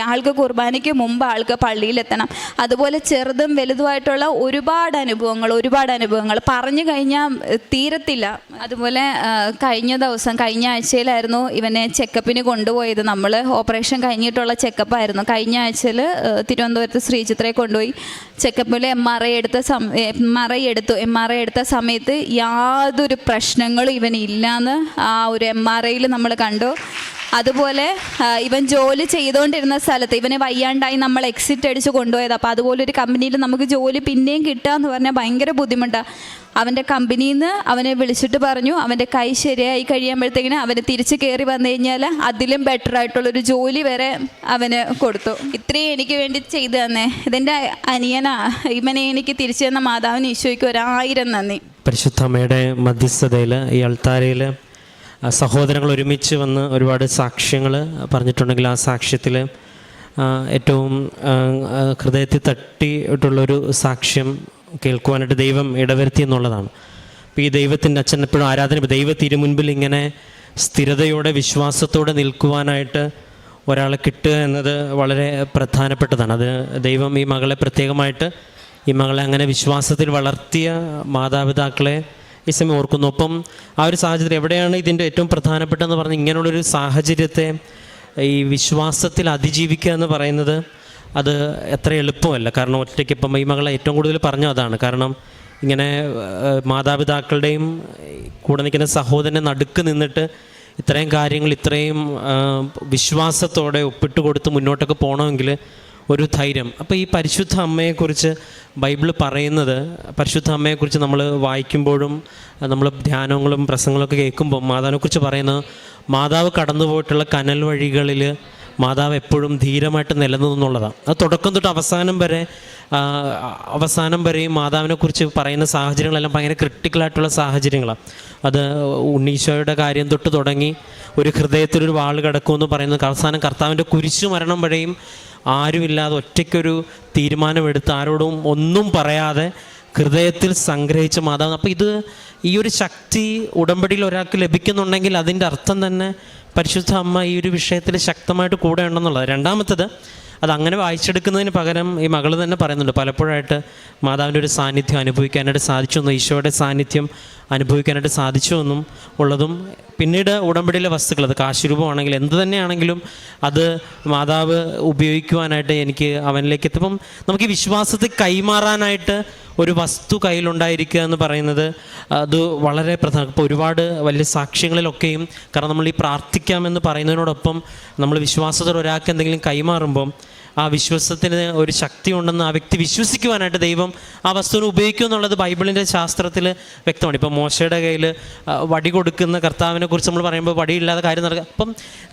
ആൾക്ക് കുർബാനയ്ക്ക് മുമ്പ് ആൾക്ക് പള്ളിയിലെത്തണം. അതുപോലെ ചെറുതും വലുതുമായിട്ടുള്ള ഒരുപാട് അനുഭവങ്ങൾ പറഞ്ഞു കഴിഞ്ഞാൽ തീരത്തില്ല. അതുപോലെ കഴിഞ്ഞ ആഴ്ചയിലായിരുന്നു ഇവനെ ചെക്കപ്പിന് കൊണ്ടുപോയത്. നമ്മൾ ഓപ്പറേഷൻ കഴിഞ്ഞിട്ടുള്ള ചെക്കപ്പായിരുന്നു. കഴിഞ്ഞ ആഴ്ചയിൽ തിരുവനന്തപുരത്ത് ശ്രീചിത്രയെ കൊണ്ടുപോയി ചെക്കപ്പിൽ MRI എടുത്ത സമയത്ത് യാതൊരു പ്രശ്നങ്ങളും ഇവനില്ലാന്ന് ആ ഒരു MRIയിൽ നമ്മൾ കണ്ടു. അതുപോലെ ഇവൻ ജോലി ചെയ്തുകൊണ്ടിരുന്ന സ്ഥലത്ത് ഇവന് വയ്യാണ്ടായി നമ്മൾ എക്സിറ്റ് അടിച്ച് കൊണ്ടുപോയത്. അപ്പോൾ അതുപോലെ ഒരു കമ്പനിയിൽ നമുക്ക് ജോലി പിന്നെയും കിട്ടുക എന്ന് പറഞ്ഞാൽ ഭയങ്കര ബുദ്ധിമുട്ടാണ്. അവൻ്റെ കമ്പനിയിൽ നിന്ന് അവനെ വിളിച്ചിട്ട് പറഞ്ഞു, അവൻ്റെ കൈ ശരിയായി കഴിയുമ്പോഴത്തേക്കിന് അവന് തിരിച്ച് കയറി വന്നു കഴിഞ്ഞാൽ അതിലും ബെറ്റർ ആയിട്ടുള്ളൊരു ജോലി വരെ അവന് കൊടുത്തു. ഇത്രയും എനിക്ക് വേണ്ടി ചെയ്തു തന്നെ ഇതെൻ്റെ അനിയനാ. ഇവനെ എനിക്ക് തിരിച്ചു തന്ന മാതാവിന് ഈശോയ്ക്ക് 1000 നന്ദി. പരിശുദ്ധ അമ്മയുടെ മധ്യസ്ഥതയിൽ ഈ അൾത്താരയിൽ സഹോദരങ്ങൾ ഒരുമിച്ച് വന്ന് ഒരുപാട് സാക്ഷ്യങ്ങൾ പറഞ്ഞിട്ടുണ്ടെങ്കിൽ ആ സാക്ഷ്യത്തിൽ ഏറ്റവും ഹൃദയത്തിൽ തട്ടിയിട്ടുള്ളൊരു സാക്ഷ്യം കേൾക്കുവാനായിട്ട് ദൈവം ഇടവരുത്തി എന്നുള്ളതാണ്. അപ്പോൾ ഈ ദൈവത്തിൻ്റെ അച്ഛൻ എപ്പോഴും ദൈവ തിരുമുൻപിൽ ഇങ്ങനെ സ്ഥിരതയോടെ വിശ്വാസത്തോടെ നിൽക്കുവാനായിട്ട് ഒരാളെ കിട്ടുക എന്നത് വളരെ പ്രധാനപ്പെട്ടതാണ്. അത് ദൈവം ഈ മകളെ പ്രത്യേകമായിട്ട് ഈ മകളെ അങ്ങനെ വിശ്വാസത്തിൽ വളർത്തിയ മാതാപിതാക്കളെ ഈ സമയം ഓർക്കുന്നു. ഒപ്പം ആ ഒരു സാഹചര്യം എവിടെയാണ് ഇതിൻ്റെ ഏറ്റവും പ്രധാനപ്പെട്ടതെന്ന് പറഞ്ഞാൽ, ഇങ്ങനെയുള്ളൊരു സാഹചര്യത്തെ ഈ വിശ്വാസത്തിൽ അതിജീവിക്കുക എന്ന് പറയുന്നത് അത് എത്ര എളുപ്പമല്ല. കാരണം ഒറ്റയ്ക്ക് ഇപ്പം ഈ മകളെ ഏറ്റവും കൂടുതൽ പറഞ്ഞു അതാണ്. കാരണം ഇങ്ങനെ മാതാപിതാക്കളുടെയും കൂടെ നിൽക്കുന്ന സഹോദരനെ നടുക്ക് നിന്നിട്ട് ഇത്രയും കാര്യങ്ങൾ ഇത്രയും വിശ്വാസത്തോടെ ഒപ്പിട്ട് കൊടുത്ത് മുന്നോട്ടൊക്കെ പോകണമെങ്കിൽ ഒരു ധൈര്യം. അപ്പോൾ ഈ പരിശുദ്ധ അമ്മയെക്കുറിച്ച് ബൈബിൾ പറയുന്നത്, പരിശുദ്ധ അമ്മയെക്കുറിച്ച് നമ്മൾ വായിക്കുമ്പോഴും നമ്മൾ ധ്യാനങ്ങളും പ്രസംഗങ്ങളൊക്കെ കേൾക്കുമ്പോൾ മാതാവിനെക്കുറിച്ച് പറയുന്നത്, മാതാവ് കടന്നു പോയിട്ടുള്ള കനൽ വഴികളിൽ മാതാവ് എപ്പോഴും ധീരമായിട്ട് നിലനിന്നുള്ളതാണ്. അത് തുടക്കം തൊട്ട് അവസാനം വരെയും മാതാവിനെക്കുറിച്ച് പറയുന്ന സാഹചര്യങ്ങളെല്ലാം ഭയങ്കര ക്രിട്ടിക്കലായിട്ടുള്ള സാഹചര്യങ്ങളാണ്. അത് ഉണ്ണീശോയുടെ കാര്യം തൊട്ട് തുടങ്ങി ഒരു ഹൃദയത്തിലൊരു വാൾ കിടക്കുമെന്ന് പറയുന്നത്, അവസാനം കർത്താവിൻ്റെ കുരിശു മരണം വരെയും ആരുമില്ലാതെ ഒറ്റയ്ക്കൊരു തീരുമാനമെടുത്ത് ആരോടും ഒന്നും പറയാതെ ഹൃദയത്തിൽ സംഗ്രഹിച്ച മാതാവ്. അപ്പോൾ ഈ ഒരു ശക്തി ഉടമ്പടിയിൽ ഒരാൾക്ക് ലഭിക്കുന്നുണ്ടെങ്കിൽ അതിൻ്റെ അർത്ഥം തന്നെ പരിശുദ്ധ അമ്മ ഈ ഒരു വിഷയത്തിൽ ശക്തമായിട്ട് കൂടെ ഉണ്ടെന്നുള്ളത്. രണ്ടാമത്തത്, അതങ്ങനെ വായിച്ചെടുക്കുന്നതിന് പകരം ഈ മകൾ തന്നെ പറയുന്നുണ്ട്, പലപ്പോഴായിട്ട് മാതാവിൻ്റെ ഒരു സാന്നിധ്യം അനുഭവിക്കാനായിട്ട് സാധിച്ചു, ഈശോയുടെ സാന്നിധ്യം അനുഭവിക്കാനായിട്ട് സാധിച്ചു എന്നും ഉള്ളതും, പിന്നീട് ഉടമ്പടിയിലെ വസ്തുക്കൾ, അത് കാശുരൂപമാണെങ്കിൽ എന്ത് തന്നെയാണെങ്കിലും അത് മാതാവ് ഉപയോഗിക്കുവാനായിട്ട് എനിക്ക് അവനിലേക്ക് എത്തുമ്പം നമുക്ക് ഈ വിശ്വാസത്തെ കൈമാറാനായിട്ട് ഒരു വസ്തു കയ്യിലുണ്ടായിരിക്കുക എന്ന് പറയുന്നത് അത് വളരെ പ്രധാനം. ഇപ്പോൾ ഒരുപാട് വലിയ സാക്ഷ്യങ്ങളിലൊക്കെയും, കാരണം നമ്മൾ ഈ പ്രാർത്ഥിക്കാമെന്ന് പറയുന്നതിനോടൊപ്പം നമ്മൾ വിശ്വാസത്തോടെ ഒരാൾക്ക് എന്തെങ്കിലും കൈമാറുമ്പം ആ വിശ്വാസത്തിന് ഒരു ശക്തി ഉണ്ടെന്ന് ആ വ്യക്തി വിശ്വസിക്കുവാനായിട്ട് ദൈവം ആ വസ്തുവിനെ ഉപയോഗിക്കും എന്നുള്ളത് ബൈബിളിൻ്റെ ശാസ്ത്രത്തിൽ വ്യക്തമാണ്. ഇപ്പോൾ മോശയുടെ കയ്യിൽ വടി കൊടുക്കുന്ന കർത്താവിനെ കുറിച്ച് നമ്മൾ പറയുമ്പോൾ വടിയില്ലാതെ കാര്യം നടക്കുക. അപ്പം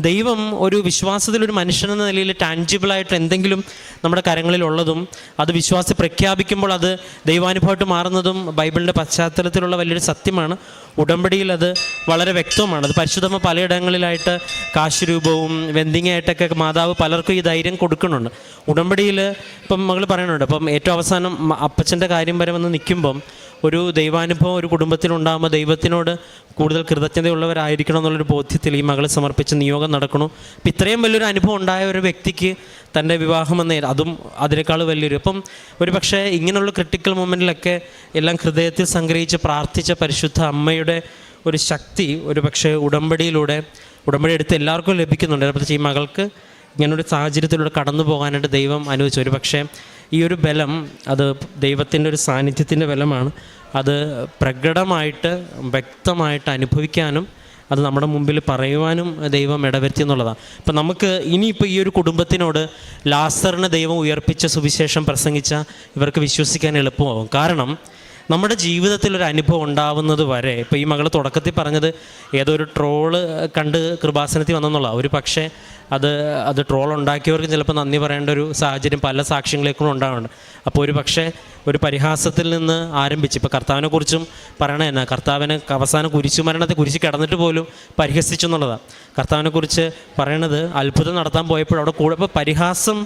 ദൈവം ഒരു വിശ്വാസത്തിൽ ഒരു മനുഷ്യനെന്ന നിലയിൽ ടാൻജിബിളായിട്ട് എന്തെങ്കിലും നമ്മുടെ കരങ്ങളിലുള്ളതും അത് വിശ്വാസത്തെ പ്രഖ്യാപിക്കുമ്പോൾ അത് ദൈവാനുഭവമായിട്ട് മാറുന്നതും ബൈബിളിൻ്റെ പശ്ചാത്തലത്തിലുള്ള വലിയൊരു സത്യമാണ്. ഉടമ്പടിയിൽ അത് വളരെ വ്യക്തമാണ്. അത് പരിശുദ്ധമ്മ പലയിടങ്ങളിലായിട്ട് കാശുരൂപവും വെന്തിങ്ങായിട്ടൊക്കെ മാതാവ് പലർക്കും ഈ ധൈര്യം കൊടുക്കുന്നുണ്ട്. ഉടമ്പടിയിൽ ഇപ്പം മകൾ പറയുന്നുണ്ട്, അപ്പം ഏറ്റവും അവസാനം അപ്പച്ചൻ്റെ കാര്യം വരെ വന്ന് നിൽക്കുമ്പം ഒരു ദൈവാനുഭവം ഒരു കുടുംബത്തിലുണ്ടാകുമ്പോൾ ദൈവത്തിനോട് കൂടുതൽ കൃതജ്ഞതയുള്ളവരായിരിക്കണം എന്നുള്ളൊരു ബോധ്യത്തിൽ ഈ മകൾ സമർപ്പിച്ച് നിയോഗം നടക്കണു. അപ്പം ഇത്രയും വലിയൊരു അനുഭവം ഉണ്ടായ ഒരു വ്യക്തിക്ക് തൻ്റെ വിവാഹമെന്ന അതും അതിനേക്കാൾ വലിയൊരു, അപ്പം ഒരു പക്ഷേ ഇങ്ങനെയുള്ള ക്രിട്ടിക്കൽ മൊമെൻറ്റിലൊക്കെ എല്ലാം ഹൃദയത്തിൽ സംഗ്രഹിച്ച് പ്രാർത്ഥിച്ച പരിശുദ്ധ അമ്മയുടെ ഒരു ശക്തി ഒരു പക്ഷേ ഉടമ്പടി എടുത്ത് എല്ലാവർക്കും ലഭിക്കുന്നുണ്ട്. പ്രത്യേകിച്ച് ഈ മകൾക്ക് ഇങ്ങനൊരു സാഹചര്യത്തിലൂടെ കടന്നു പോകാനായിട്ട് ദൈവം അനുവദിച്ചു. ഒരു പക്ഷേ ഈ ഒരു ബലം അത് ദൈവത്തിൻ്റെ ഒരു സാന്നിധ്യത്തിൻ്റെ ബലമാണ്. അത് പ്രകടമായിട്ട് വ്യക്തമായിട്ട് അനുഭവിക്കാനും അത് നമ്മുടെ മുമ്പിൽ പറയുവാനും ദൈവം ഇടവരുത്തി എന്നുള്ളതാണ്. അപ്പം നമുക്ക് ഇനിയിപ്പോൾ ഈ ഒരു കുടുംബത്തിനോട് ലാസറിനെ ദൈവം ഉയർപ്പിച്ച സുവിശേഷം പ്രസംഗിച്ച ഇവർക്ക് വിശ്വസിക്കാൻ എളുപ്പമാകും. കാരണം നമ്മുടെ ജീവിതത്തിൽ ഒരു അനുഭവം ഉണ്ടാവുന്നത് വരെ, ഇപ്പോൾ ഈ മകൾ തുടക്കത്തിൽ പറഞ്ഞത് ഏതോ ഒരു ട്രോള് കണ്ട് കൃപാസനത്തിൽ വന്നെന്നുള്ള, ഒരു പക്ഷേ അത് ട്രോൾ ഉണ്ടാക്കിയവർക്ക് ചിലപ്പോൾ നന്ദി പറയേണ്ട ഒരു സാഹചര്യം പല സാക്ഷ്യങ്ങളേക്കും ഉണ്ടാവുന്നുണ്ട്. അപ്പോൾ ഒരു പക്ഷേ ഒരു പരിഹാസത്തിൽ നിന്ന് ആരംഭിച്ച് ഇപ്പോൾ കർത്താവിനെ കുറിച്ചും പറയണേ എന്നാ, കർത്താവിനെ അവസാനം കുരിശുമരണത്തെ കുരിശ് കിടന്നിട്ട് പോലും പരിഹസിച്ചു എന്നുള്ളതാണ്. കർത്താവിനെ കുറിച്ച് പറയണത് അത്ഭുതം നടത്താൻ പോയപ്പോൾ അവിടെ കൂടെ, ഇപ്പോൾ പരിഹാസം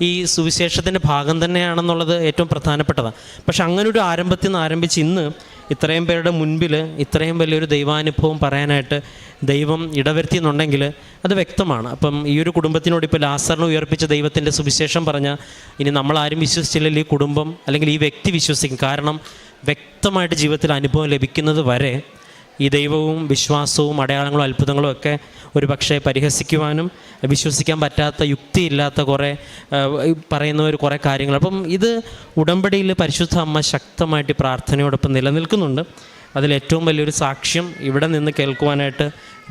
ഈ സുവിശേഷത്തിൻ്റെ ഭാഗം തന്നെയാണെന്നുള്ളത് ഏറ്റവും പ്രധാനപ്പെട്ടതാണ്. പക്ഷെ അങ്ങനെ ഒരു ആരംഭത്തിൽ നിന്ന് ആരംഭിച്ച് ഇന്ന് ഇത്രയും പേരുടെ മുൻപിൽ ഇത്രയും വലിയൊരു ദൈവാനുഭവം പറയാനായിട്ട് ദൈവം ഇടവരുത്തിയെന്നുണ്ടെങ്കിൽ അത് വ്യക്തമാണ്. അപ്പം ഈ ഒരു കുടുംബത്തിനോട് ഇപ്പോൾ ലാസറിനെ ഉയർപ്പിച്ച ദൈവത്തിൻ്റെ സുവിശേഷം പറഞ്ഞാൽ ഇനി നമ്മളാരും വിശ്വസിച്ചില്ലെങ്കിൽ ഈ കുടുംബം അല്ലെങ്കിൽ ഈ വ്യക്തി വിശ്വസിക്കും. കാരണം വ്യക്തമായിട്ട് ജീവിതത്തിൽ അനുഭവം ലഭിക്കുന്നത് വരെ ഈ ദൈവവും വിശ്വാസവും അടയാളങ്ങളും അത്ഭുതങ്ങളും ഒക്കെ ഒരു പക്ഷേ പരിഹസിക്കുവാനും വിശ്വസിക്കാൻ പറ്റാത്ത യുക്തിയില്ലാത്ത കുറേ പറയുന്നവർ കുറേ കാര്യങ്ങൾ. അപ്പം ഇത് ഉടമ്പടിയിൽ പരിശുദ്ധ അമ്മ ശക്തമായിട്ട് പ്രാർത്ഥനയോടൊപ്പം നിലനിൽക്കുന്നുണ്ട്. അതിലേറ്റവും വലിയൊരു സാക്ഷ്യം ഇവിടെ നിന്ന് കേൾക്കുവാനായിട്ട്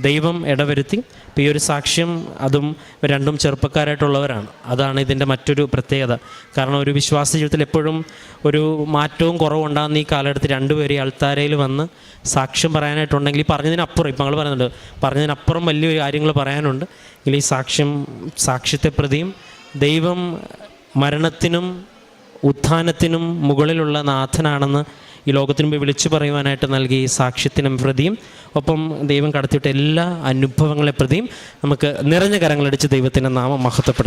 ദൈവം ഇടവരുത്തി. ഇപ്പോൾ ഈ ഒരു സാക്ഷ്യം അതും രണ്ടും ചെറുപ്പക്കാരായിട്ടുള്ളവരാണ്. അതാണ് ഇതിൻ്റെ മറ്റൊരു പ്രത്യേകത. കാരണം ഒരു വിശ്വാസ ജീവിതത്തിൽ എപ്പോഴും ഒരു മാറ്റവും കുറവുണ്ടാകുന്ന ഈ കാലഘട്ടത്തിൽ രണ്ടുപേരും ഈ അൾത്താരയിൽ വന്ന് സാക്ഷ്യം പറയാനായിട്ടുണ്ടെങ്കിൽ ഈ പറഞ്ഞതിനപ്പുറം, ഇപ്പം ഞങ്ങൾ പറയുന്നുണ്ട്, പറഞ്ഞതിനപ്പുറം വലിയൊരു കാര്യങ്ങൾ പറയാനുണ്ട്. എങ്കിൽ ഈ സാക്ഷ്യത്തെ പ്രതിയും ദൈവം മരണത്തിനും ഉത്ഥാനത്തിനും മുകളിലുള്ള നാഥനാണെന്ന് ഈ ലോകത്തിന് മുമ്പ് വിളിച്ചു പറയുവാനായിട്ട് നൽകി ഈ സാക്ഷ്യത്തിനും പ്രതിയും ഒപ്പം ദൈവം കടത്തിവിട്ട എല്ലാ അനുഭവങ്ങളെ പ്രതിയും നമുക്ക് നിറഞ്ഞ കരങ്ങളടിച്ച് ദൈവത്തിൻ്റെ നാമം മഹത്വപ്പെടുത്തും.